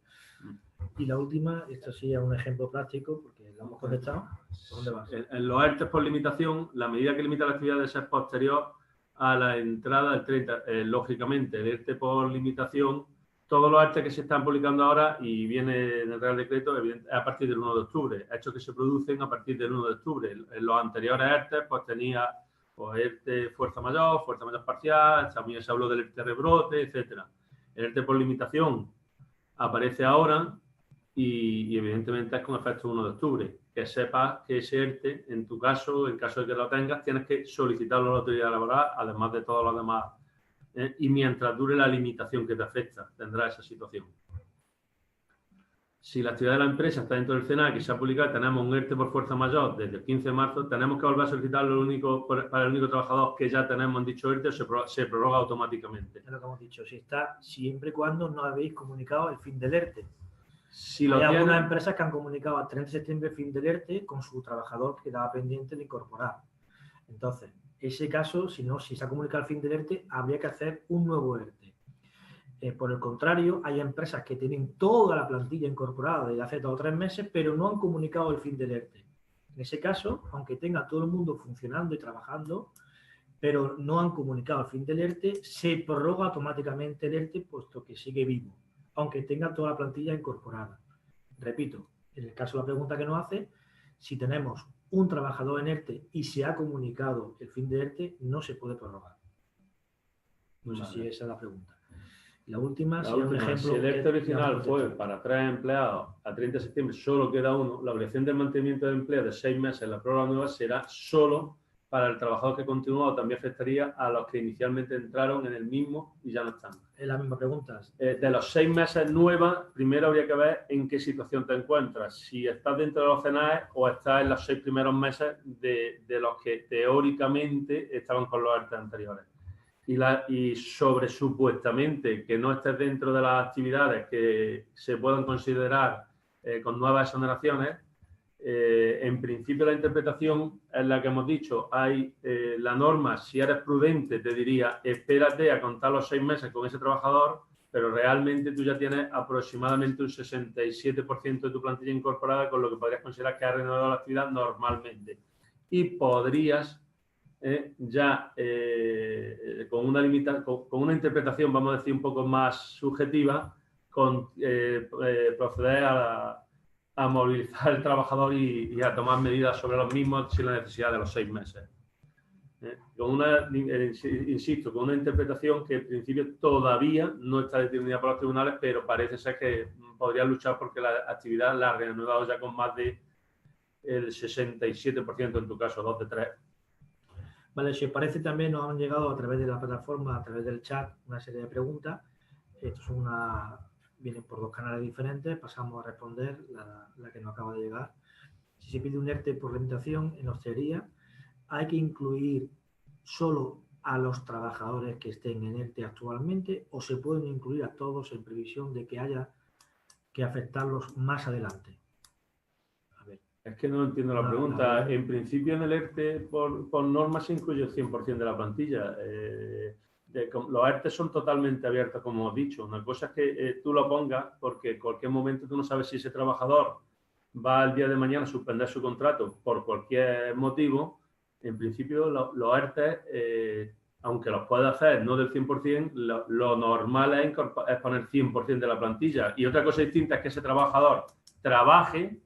Y la última, esto sí es un ejemplo práctico, porque lo hemos contestado. ¿Dónde vas? En los ERTE por limitación, la medida que limita la actividad debe ser posterior a la entrada del 30. Lógicamente, el ERTE por limitación, todos los ERTE que se están publicando ahora y viene en el Real Decreto, a partir del 1 de octubre. Hechos que se producen a partir del 1 de octubre. En los anteriores ERTE, pues tenía ERTE fuerza mayor parcial, también se habló del ERTE rebrote, etcétera. El ERTE por limitación aparece ahora y evidentemente es con efecto 1 de octubre. Que sepas que ese ERTE, en tu caso, en caso de que lo tengas, tienes que solicitarlo a la autoridad laboral, además de todos los demás. Y mientras dure la limitación que te afecta, tendrá esa situación. Si la actividad de la empresa está dentro del SENAE, que se ha publicado, tenemos un ERTE por fuerza mayor desde el 15 de marzo, tenemos que volver a solicitarlo para el único trabajador que ya tenemos en dicho ERTE, se prorroga automáticamente. Es lo que hemos dicho, si está siempre y cuando no habéis comunicado el fin del ERTE. Si hay algunas empresas que han comunicado al 30 de septiembre el fin del ERTE con su trabajador que quedaba pendiente de incorporar. Entonces, ese caso, si se ha comunicado el fin del ERTE, habría que hacer un nuevo ERTE. Por el contrario, hay empresas que tienen toda la plantilla incorporada desde hace 2 o 3 meses, pero no han comunicado el fin del ERTE. En ese caso, aunque tenga todo el mundo funcionando y trabajando, pero no han comunicado el fin del ERTE, se prorroga automáticamente el ERTE, puesto que sigue vivo, aunque tenga toda la plantilla incorporada. Repito, en el caso de la pregunta que nos hace, si tenemos un trabajador en ERTE y se ha comunicado el fin de ERTE, no se puede prorrogar. No sé si esa es la pregunta. La última, si el ERTE original fue para 3 empleados a 30 de septiembre, solo queda uno. La obligación del mantenimiento del empleo de 6 meses en la prórroga nueva será solo para el trabajador que continúa, o también afectaría a los que inicialmente entraron en el mismo y ya no están. Es la misma pregunta. De los 6 meses nuevas, primero habría que ver en qué situación te encuentras. Si estás dentro de los CENAE o estás en los 6 primeros meses de los que teóricamente estaban con los ERTE anteriores. Y sobre supuestamente que no estés dentro de las actividades que se puedan considerar con nuevas exoneraciones, en principio la interpretación es la que hemos dicho. Hay la norma, si eres prudente, te diría, espérate a contar los 6 meses con ese trabajador, pero realmente tú ya tienes aproximadamente un 67% de tu plantilla incorporada, con lo que podrías considerar que has renovado la actividad normalmente. Y podrías con una interpretación, vamos a decir, un poco más subjetiva, proceder a movilizar el trabajador y a tomar medidas sobre los mismos sin la necesidad de los 6 meses. Insisto, con una interpretación que en principio todavía no está determinada por los tribunales, pero parece ser que podría luchar porque la actividad la ha reanudado ya con más de el 67%, en tu caso, 2 de 3. Vale, si os parece, también nos han llegado a través de la plataforma, a través del chat, una serie de preguntas. Estos son vienen por 2 canales diferentes. Pasamos a responder la que nos acaba de llegar. Si se pide un ERTE por limitación en hostelería, ¿hay que incluir solo a los trabajadores que estén en ERTE actualmente o se pueden incluir a todos en previsión de que haya que afectarlos más adelante? A ver. Es que no entiendo la pregunta. En principio, en el ERTE, por norma, se incluye el 100% de la plantilla. Los ERTE son totalmente abiertos, como hemos dicho. Una cosa es que tú lo pongas porque en cualquier momento tú no sabes si ese trabajador va el día de mañana a suspender su contrato por cualquier motivo. En principio, los ERTE, aunque los puede hacer no del 100%, lo normal es poner 100% de la plantilla. Y otra cosa distinta es que ese trabajador trabaje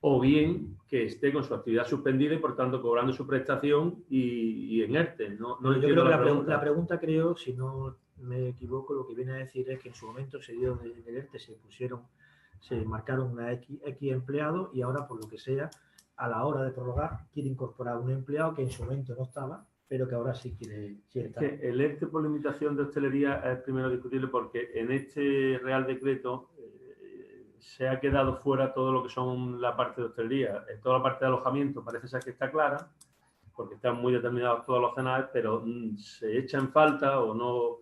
o bien que esté con su actividad suspendida y, por tanto, cobrando su prestación y en ERTE. No yo entiendo creo que pregunta. La pregunta, creo, si no me equivoco, lo que viene a decir es que en su momento se dio del ERTE, se marcaron una X empleados y ahora, por lo que sea, a la hora de prorrogar, quiere incorporar un empleado que en su momento no estaba, pero que ahora sí quiere estar. Es que el ERTE por limitación de hostelería es primero discutible porque en este Real Decreto se ha quedado fuera todo lo que son la parte de hostelería. Toda la parte de alojamiento parece ser que está clara, porque están muy determinados todos los cenales, pero se echa en falta o no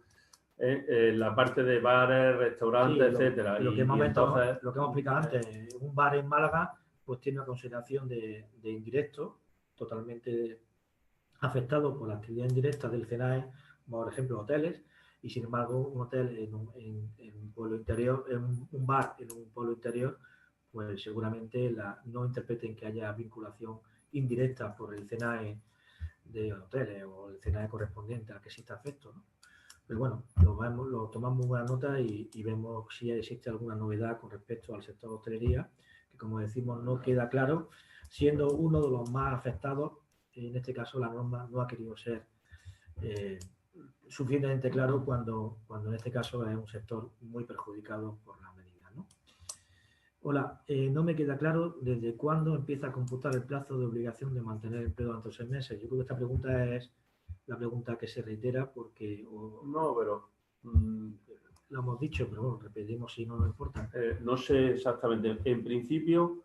la parte de bares, restaurantes, sí, etcétera. Lo que hemos explicado antes, un bar en Málaga pues tiene una consideración de indirecto, totalmente afectado por la actividad indirecta del CENAE, por ejemplo, hoteles, y sin embargo un hotel en un pueblo interior, un bar en un pueblo interior, pues seguramente no interpreten que haya vinculación indirecta por el CENAE de hoteles o el CENAE correspondiente al que exista afecto, ¿no? Pero bueno, lo tomamos buena nota y vemos si existe alguna novedad con respecto al sector de hostelería, que como decimos no queda claro, siendo uno de los más afectados. En este caso la norma no ha querido ser suficientemente claro cuando en este caso es un sector muy perjudicado por las medidas, ¿no? Hola, no me queda claro desde cuándo empieza a computar el plazo de obligación de mantener el empleo durante 6 meses. Yo creo que esta pregunta es la pregunta que se reitera porque... No, pero... lo hemos dicho, pero bueno, repetimos si no nos importa. No sé exactamente. En principio,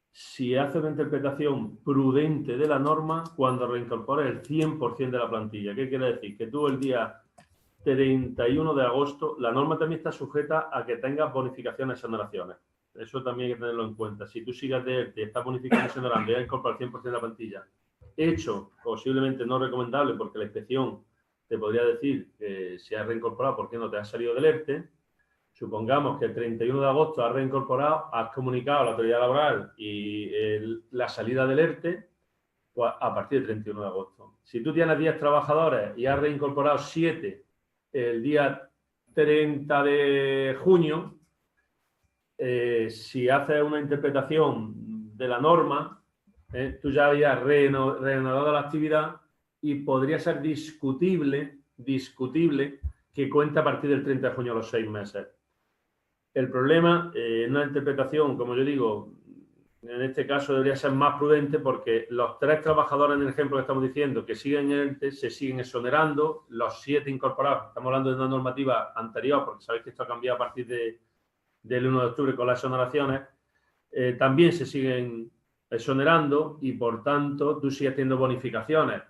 si hace una interpretación prudente de la norma cuando reincorpore el 100% de la plantilla. ¿Qué quiere decir? Que tú el día 31 de agosto, la norma también está sujeta a que tengas bonificaciones y exoneraciones. Eso también hay que tenerlo en cuenta. Si tú sigas de ERTE, estás bonificando y exonerando y has incorporado el 100% de la plantilla, hecho posiblemente no recomendable porque la inspección te podría decir que si has reincorporado, ¿por qué no te has salido del ERTE? Supongamos que el 31 de agosto has reincorporado, has comunicado a la autoridad laboral y la salida del ERTE, pues a partir del 31 de agosto. Si tú tienes 10 trabajadores y has reincorporado 7 el día 30 de junio, si haces una interpretación de la norma, tú ya habías reanudado la actividad y podría ser discutible que cuente a partir del 30 de junio los 6 meses. El problema, en una interpretación, como yo digo, en este caso debería ser más prudente porque los 3 trabajadores en el ejemplo que estamos diciendo que siguen en ERTE se siguen exonerando, los 7 incorporados, estamos hablando de una normativa anterior porque sabéis que esto ha cambiado a partir del 1 de octubre con las exoneraciones, también se siguen exonerando y por tanto tú sigues teniendo bonificaciones.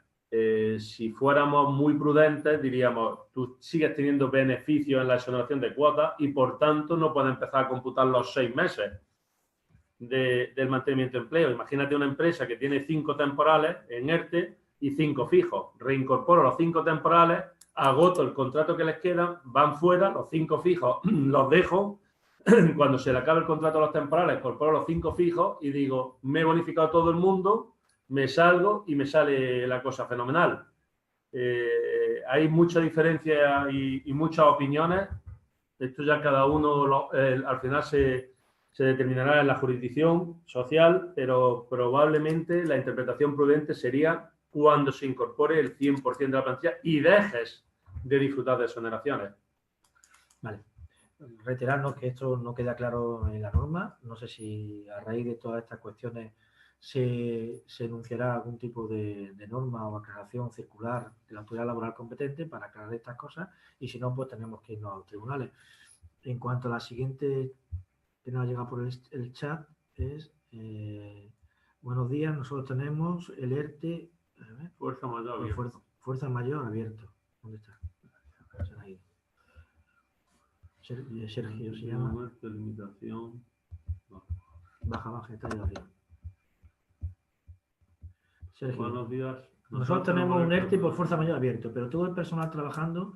Si fuéramos muy prudentes, diríamos, tú sigues teniendo beneficios en la exoneración de cuotas y, por tanto, no puedes empezar a computar los 6 meses del mantenimiento de empleo. Imagínate una empresa que tiene 5 temporales en ERTE y 5 fijos. Reincorporo los 5 temporales, agoto el contrato que les queda, van fuera, los 5 fijos los dejo. Cuando se le acabe el contrato a los temporales, incorporo los 5 fijos y digo, me he bonificado todo el mundo, me salgo y me sale la cosa fenomenal. Hay mucha diferencia y muchas opiniones. Esto ya cada uno al final se se determinará en la jurisdicción social, pero probablemente la interpretación prudente sería cuando se incorpore el 100% de la plantilla y dejes de disfrutar de exoneraciones. Vale. Reiterarnos que esto no queda claro en la norma. No sé si a raíz de todas estas cuestiones se enunciará algún tipo de norma o aclaración circular de la autoridad laboral competente para aclarar estas cosas, y si no, pues tenemos que irnos a los tribunales. En cuanto a la siguiente que nos ha llegado por el chat, es buenos días, nosotros tenemos el ERTE Fuerza mayor abierto. Fuerza mayor abierto. ¿Dónde está? Se ha ido. Sergio se llama. Muerte, limitación. No. Baja, está ahí arriba. Sergio. Buenos días. Nosotros tenemos un ERTE por fuerza mayor abierto, pero todo el personal trabajando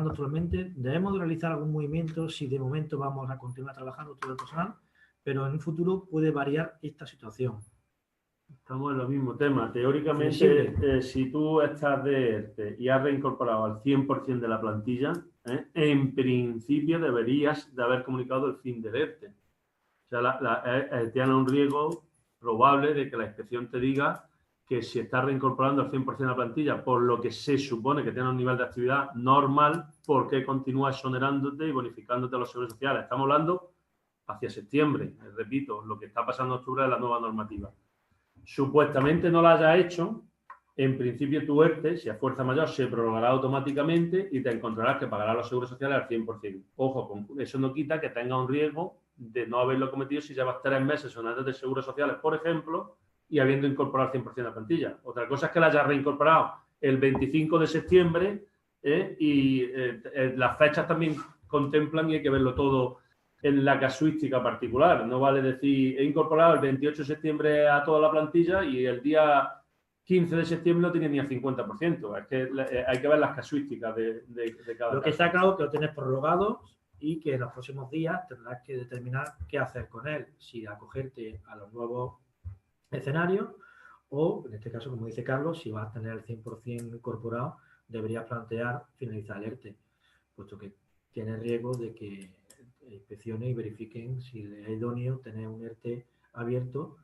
actualmente, debemos de realizar algún movimiento si de momento vamos a continuar trabajando todo el personal, pero en un futuro puede variar esta situación. Estamos en el mismo tema. Teóricamente, si tú estás de ERTE y has reincorporado al 100% de la plantilla, en principio deberías de haber comunicado el fin del ERTE. O sea, tiene un riesgo probable de que la inspección te diga que si estás reincorporando al 100% de la plantilla, por lo que se supone que tiene un nivel de actividad normal, ¿por qué continúas exonerándote y bonificándote a los seguros sociales? Estamos hablando hacia septiembre. Repito, lo que está pasando en octubre es la nueva normativa. Supuestamente no la hayas hecho, en principio tu ERTE, si es fuerza mayor, se prorrogará automáticamente y te encontrarás que pagarás los seguros sociales al 100%. Ojo, eso no quita que tenga un riesgo de no haberlo cometido si llevas 3 meses sonando de seguros sociales, por ejemplo, y habiendo incorporado el 100% de la plantilla. Otra cosa es que la hayas reincorporado el 25 de septiembre y las fechas también contemplan y hay que verlo todo en la casuística particular. No vale decir, he incorporado el 28 de septiembre a toda la plantilla y el día 15 de septiembre no tenía ni el 50%. Es que hay que ver las casuísticas de cada caso. Lo que está claro es que lo tienes prorrogado y que en los próximos días tendrás que determinar qué hacer con él, si acogerte a los nuevos escenarios o, en este caso, como dice Carlos, si vas a tener el 100% incorporado, deberías plantear finalizar el ERTE, puesto que tiene riesgo de que inspeccionen y verifiquen si es idóneo tener un ERTE abierto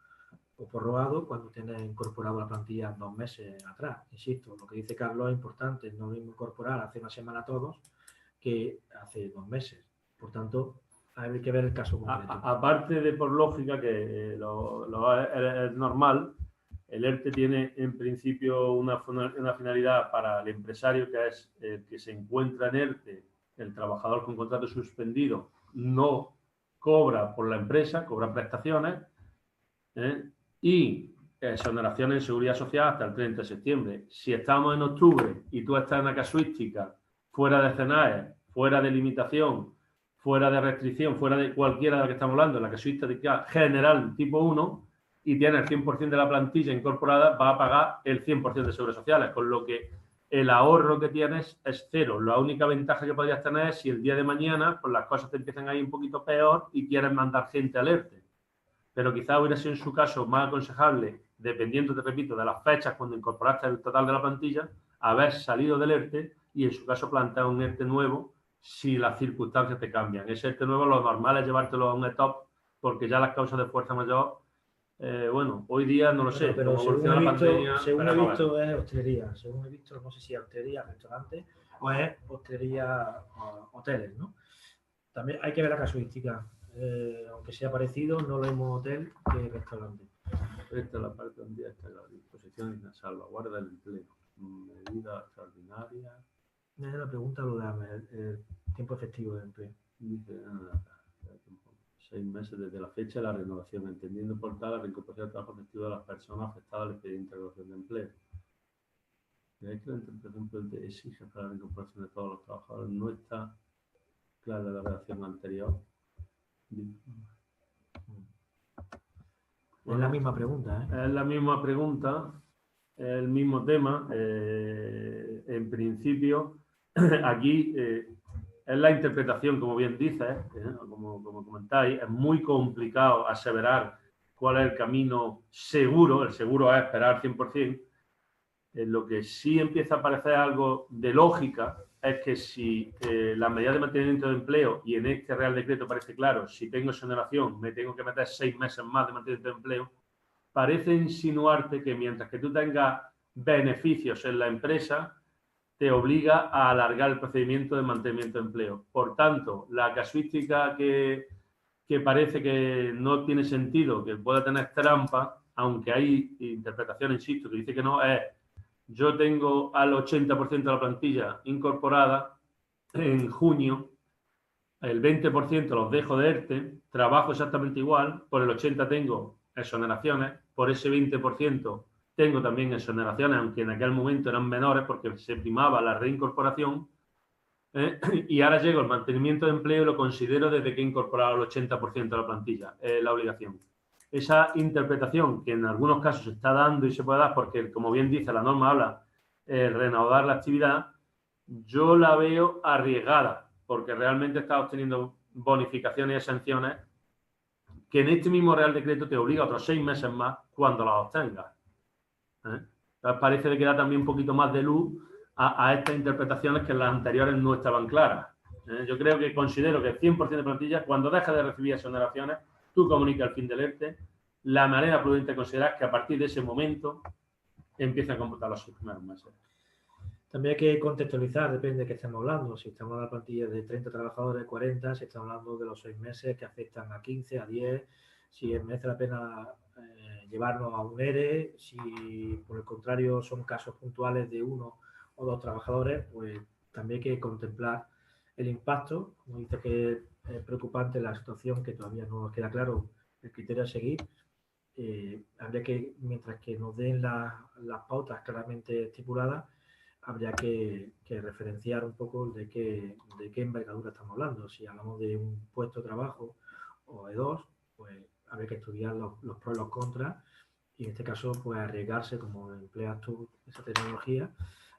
o prorrogado cuando tienes incorporado la plantilla 2 meses atrás. Insisto, lo que dice Carlos es importante, no lo mismo incorporar hace una semana a todos que hace 2 meses. Por tanto, hay que ver el caso concreto. Aparte de por lógica, que es normal, el ERTE tiene en principio una finalidad para el empresario, que es que se encuentra en ERTE, el trabajador con contrato suspendido no cobra por la empresa, cobra prestaciones y exoneraciones en seguridad social hasta el 30 de septiembre. Si estamos en octubre y tú estás en la casuística, fuera de CENAE, fuera de limitación, fuera de restricción, fuera de cualquiera de la que estamos hablando, en la casuística general tipo 1, y tienes el 100% de la plantilla incorporada, va a pagar el 100% de seguros sociales, con lo que el ahorro que tienes es cero. La única ventaja que podrías tener es si el día de mañana pues las cosas te empiezan a ir un poquito peor y quieres mandar gente al ERTE. Pero quizá hubiera sido en su caso más aconsejable, dependiendo, te repito, de las fechas cuando incorporaste el total de la plantilla, haber salido del ERTE y en su caso plantear un ERTE nuevo si las circunstancias te cambian. Ese ERTE nuevo lo normal es llevártelo a un ETOP porque ya las causas de fuerza mayor, bueno, hoy día no lo sé. Pero según he visto es hostelería. Según he visto, no sé si es hostelería, restaurante o es hostelería hoteles, ¿no? También hay que ver la casuística. Aunque sea parecido, no lo mismo hotel que restaurante. Esta es la parte donde está la disposición y la salvaguarda del empleo. Medidas extraordinarias. Me da la pregunta lo de tiempo efectivo de empleo. Dice, 6 meses desde la fecha de la renovación, entendiendo por tal la reincorporación del trabajo efectivo de las personas afectadas al expediente de regulación de empleo. ¿Creéis que la interpretación prudente exige para la reincorporación de todos los trabajadores? No está clara la redacción anterior. Es la misma pregunta, ¿eh? Es la misma pregunta, el mismo tema. En principio, aquí es la interpretación, como bien dices, como comentáis, es muy complicado aseverar cuál es el camino seguro. El seguro es esperar 100%, Lo que sí empieza a parecer algo de lógica es que si las medidas de mantenimiento de empleo, y en este Real Decreto parece claro, si tengo exoneración me tengo que meter 6 meses más de mantenimiento de empleo, parece insinuarte que mientras que tú tengas beneficios en la empresa, te obliga a alargar el procedimiento de mantenimiento de empleo. Por tanto, la casuística que parece que no tiene sentido, que pueda tener trampa, aunque hay interpretaciones, insisto, que dice que no, es yo tengo al 80% de la plantilla incorporada en junio, el 20% los dejo de ERTE, trabajo exactamente igual, por el 80% tengo exoneraciones, por ese 20% tengo también exoneraciones, aunque en aquel momento eran menores porque se primaba la reincorporación, y ahora llego al mantenimiento de empleo y lo considero desde que he incorporado el 80% de la plantilla, la obligación. Esa interpretación que en algunos casos se está dando y se puede dar porque, como bien dice, la norma habla reanudar la actividad, yo la veo arriesgada porque realmente está obteniendo bonificaciones y exenciones que en este mismo Real Decreto te obliga a otros 6 meses más cuando las obtengas. Entonces parece que da también un poquito más de luz a estas interpretaciones que en las anteriores no estaban claras. Yo creo que considero que el 100% de plantillas, cuando deja de recibir exoneraciones, tú comunicas el fin del ERTE, la manera prudente de considerar que a partir de ese momento empiezan a computar los 6 primeros meses. También hay que contextualizar, depende de qué estemos hablando. Si estamos hablando de plantillas de 30 trabajadores, 40, si estamos hablando de los 6 meses que afectan a 15, a 10, si merece la pena llevarnos a un ERE, si por el contrario son casos puntuales de 1 o 2 trabajadores, pues también hay que contemplar el impacto. Como dice que es preocupante la situación, que todavía no queda claro el criterio a seguir. Habría que, mientras que nos den las pautas claramente estipuladas, habría que referenciar un poco de qué envergadura estamos hablando. Si hablamos de un puesto de trabajo o de 2, pues habría que estudiar los pros y los contras, y en este caso pues arriesgarse, como empleas tú esa tecnología,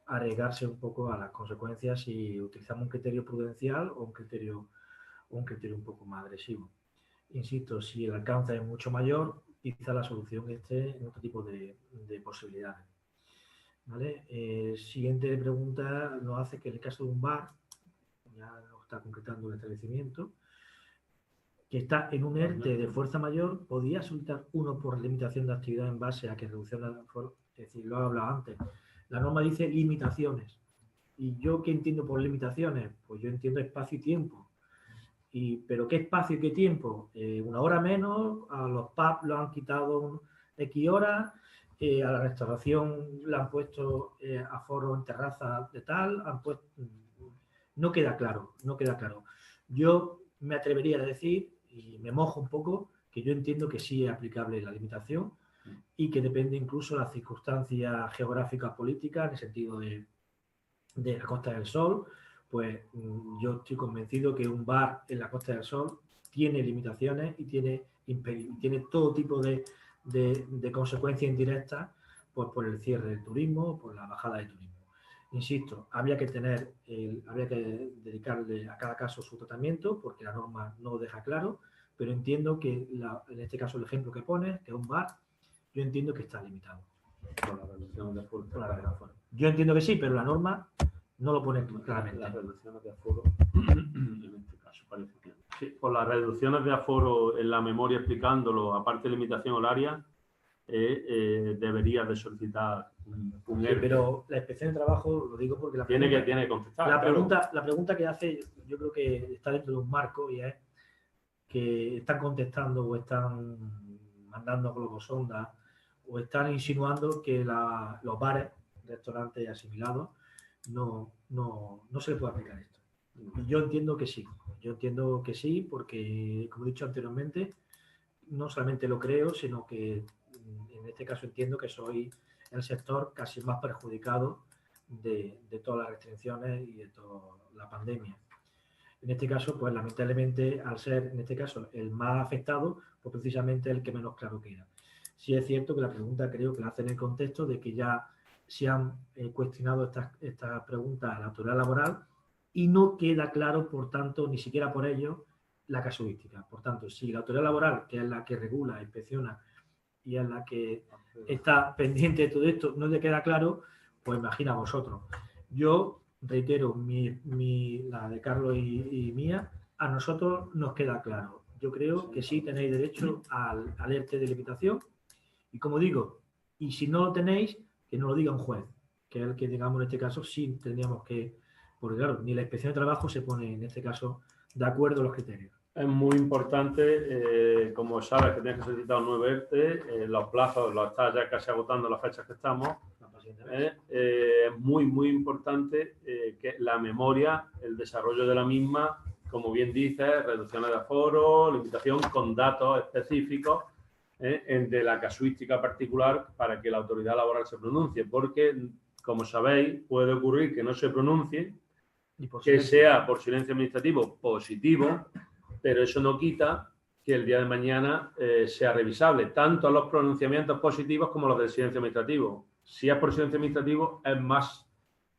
arriesgarse un poco a las consecuencias si utilizamos un criterio prudencial o un criterio un poco más agresivo. Insisto, si el alcance es mucho mayor, quizá la solución esté en otro tipo de posibilidades. ¿Vale? Siguiente pregunta nos hace que en el caso de un bar, ya nos está concretando el establecimiento, que está en un ERTE de fuerza mayor, ¿podría solicitar uno por limitación de actividad en base a que reducción de aforo? Es decir, lo he hablado antes. La norma dice limitaciones. ¿Y yo qué entiendo por limitaciones? Pues yo entiendo espacio y tiempo. ¿Pero qué espacio y qué tiempo? 1 hora menos, a los pubs lo han quitado X horas, a la restauración le han puesto aforo en terraza de tal, no queda claro, no queda claro. Yo me atrevería a decir, y me mojo un poco, que yo entiendo que sí es aplicable la limitación y que depende incluso de las circunstancias geográficas políticas, en el sentido de la Costa del Sol. Pues yo estoy convencido que un bar en la Costa del Sol tiene limitaciones y tiene todo tipo de consecuencias indirectas, pues por el cierre del turismo, por la bajada del turismo. Insisto, habría que dedicarle a cada caso su tratamiento, porque la norma no lo deja claro, pero entiendo que en este caso el ejemplo que pones, que es un bar, yo entiendo que está limitado. Por la reducción de aforo. Yo entiendo que sí, pero la norma no lo pone claramente. Las reducciones de aforo, en este caso parece que sí, por las reducciones de aforo en la memoria explicándolo, aparte de limitación horaria, debería de solicitar un ERTE. Pero la inspección de trabajo, lo digo porque tiene que contestar. La pregunta que hace, yo creo que está dentro de un marco, y es que están contestando o están mandando globosondas o están insinuando que los bares, restaurantes asimilados, no se le puede aplicar esto. Y yo entiendo que sí, porque, como he dicho anteriormente, no solamente lo creo, sino que en este caso entiendo que soy el sector casi más perjudicado de todas las restricciones y de toda la pandemia. En este caso, pues lamentablemente, al ser en este caso el más afectado, pues precisamente el que menos claro queda. Sí es cierto que la pregunta creo que la hace en el contexto de que ya se han cuestionado estas preguntas a la autoridad laboral y no queda claro, por tanto, ni siquiera por ello, la casuística. Por tanto, si la autoridad laboral, que es la que regula, inspecciona y es la que está pendiente de todo esto, no le queda claro, pues imagina vosotros. Yo reitero, la de Carlos y mía, a nosotros nos queda claro. Yo creo que sí tenéis derecho al ERTE de limitación y como digo, y si no lo tenéis, que nos lo diga un juez, que es el que, digamos, en este caso sí tendríamos que, porque claro, ni la inspección de trabajo se pone en este caso de acuerdo a los criterios. Es muy importante, como sabes, que tienes que solicitar un nuevo ERTE, los plazos los estás ya casi agotando las fechas que estamos. Es muy, muy importante que la memoria, el desarrollo de la misma, como bien dices, reducciones de aforo, limitación con datos específicos de la casuística particular para que la autoridad laboral se pronuncie, porque, como sabéis, puede ocurrir que no se pronuncie, que sea por silencio administrativo positivo, pero eso no quita que el día de mañana sea revisable, tanto los pronunciamientos positivos como los del silencio administrativo. Si es por silencio administrativo, es más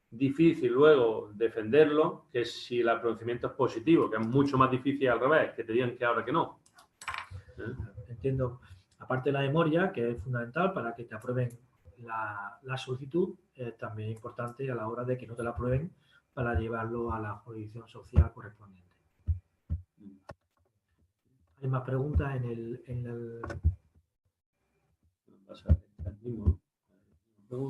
difícil luego defenderlo que si el pronunciamiento es positivo, que es mucho más difícil al revés, que te digan que ahora que no. Entiendo. Aparte de la memoria, que es fundamental para que te aprueben la solicitud, es también importante a la hora de que no te la aprueben para llevarlo a la jurisdicción social correspondiente. ¿Hay más preguntas en el...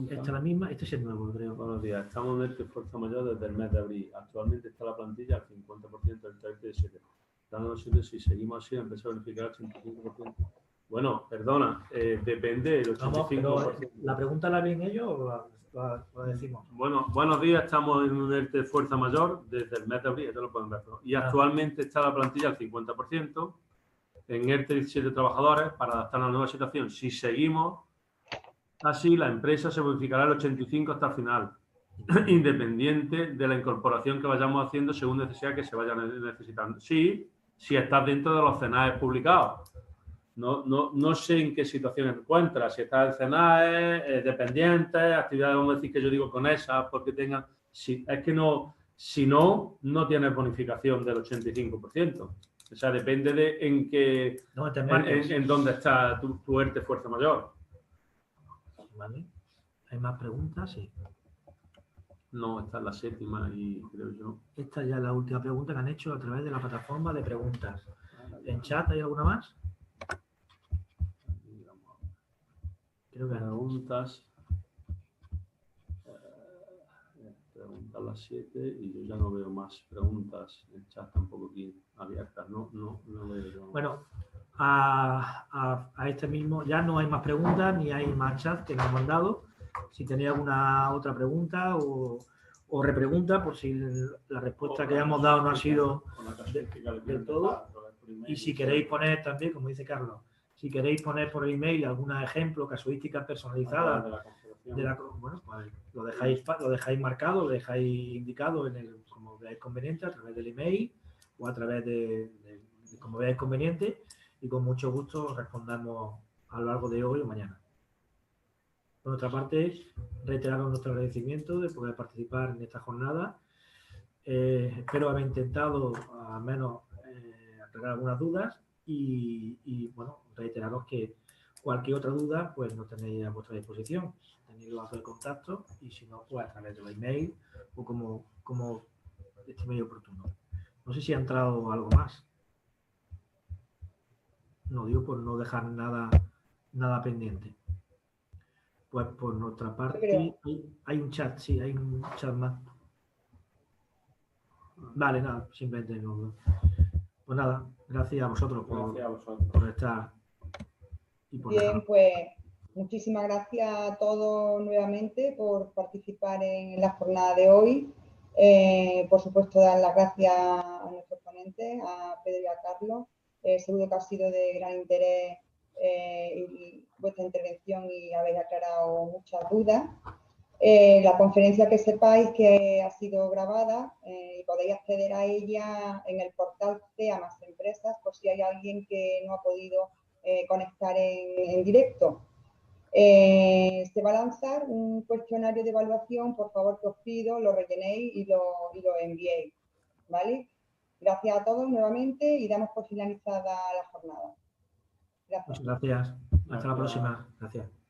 Esta es la misma, este es el nuevo, creo. Buenos días, estamos en ERTE Fuerza Mayor desde el mes de abril. Actualmente está la plantilla al 50% del ERTE de 7. Si seguimos así, empezar a verificar el 85%. Bueno, perdona, depende del 85%. ¿La pregunta la ven ellos o la decimos? Bueno, buenos días, estamos en un ERTE Fuerza Mayor desde el mes de abril, esto lo pueden ver. Y actualmente está la plantilla al 50%, en ERTE 17 trabajadores para adaptar a la nueva situación. Si seguimos así, la empresa se bonificará el 85% hasta el final, independiente de la incorporación que vayamos haciendo según necesidad que se vaya necesitando. Sí, si estás dentro de los CENAE publicados. No sé en qué situación encuentras, si estás en CENAE, dependientes, actividades, vamos a decir que yo digo con esas, porque tengan... Si no tienes bonificación del 85%. O sea, depende de en qué... en dónde está tu ERTE Fuerza Mayor. ¿Vale? ¿Hay más preguntas? Sí. No, esta es la séptima y creo yo. Esta ya es la última pregunta que han hecho a través de la plataforma de preguntas. ¿En chat hay alguna más? Creo que preguntas. Preguntas las 7 y yo ya no veo más preguntas en chat tampoco aquí abiertas. No veo yo. Bueno, a este mismo ya no hay más preguntas ni hay más chat que nos han mandado. Si tenéis alguna otra pregunta o repregunta por si la respuesta que hemos dado no ha sido del todo. Y si queréis poner también, como dice Carlos, si queréis poner por email algún ejemplo, casuísticas personalizadas, bueno, pues lo dejáis marcado, lo dejáis indicado como veáis conveniente, a través del email o a través de como veáis conveniente, y con mucho gusto respondamos a lo largo de hoy o mañana. Por otra parte, reiteraros nuestro agradecimiento de poder participar en esta jornada. Espero haber intentado al menos aclarar algunas dudas y bueno, reiteraros que cualquier otra duda pues nos tenéis a vuestra disposición. Tenéis los datos de contacto y si no, pues a través de los email o como estiméis oportuno. No sé si ha entrado algo más. No digo por no dejar nada pendiente. Pues por nuestra parte hay un chat, sí, hay un chat más. Vale, nada, simplemente no. Pues nada, gracias a vosotros por estar. Y por bien, pues muchísimas gracias a todos nuevamente por participar en la jornada de hoy. Por supuesto, dar las gracias a nuestros ponentes, a Pedro y a Carlos. Seguro que ha sido de gran interés vuestra intervención y habéis aclarado muchas dudas. La conferencia, que sepáis que ha sido grabada y podéis acceder a ella en el portal CEA Más Empresas por si hay alguien que no ha podido conectar en directo. Se va a lanzar un cuestionario de evaluación, por favor que os pido, lo rellenéis y lo enviéis, ¿vale? Gracias a todos nuevamente y damos por finalizada la jornada. Gracias. Muchas gracias. Hasta la próxima. Gracias.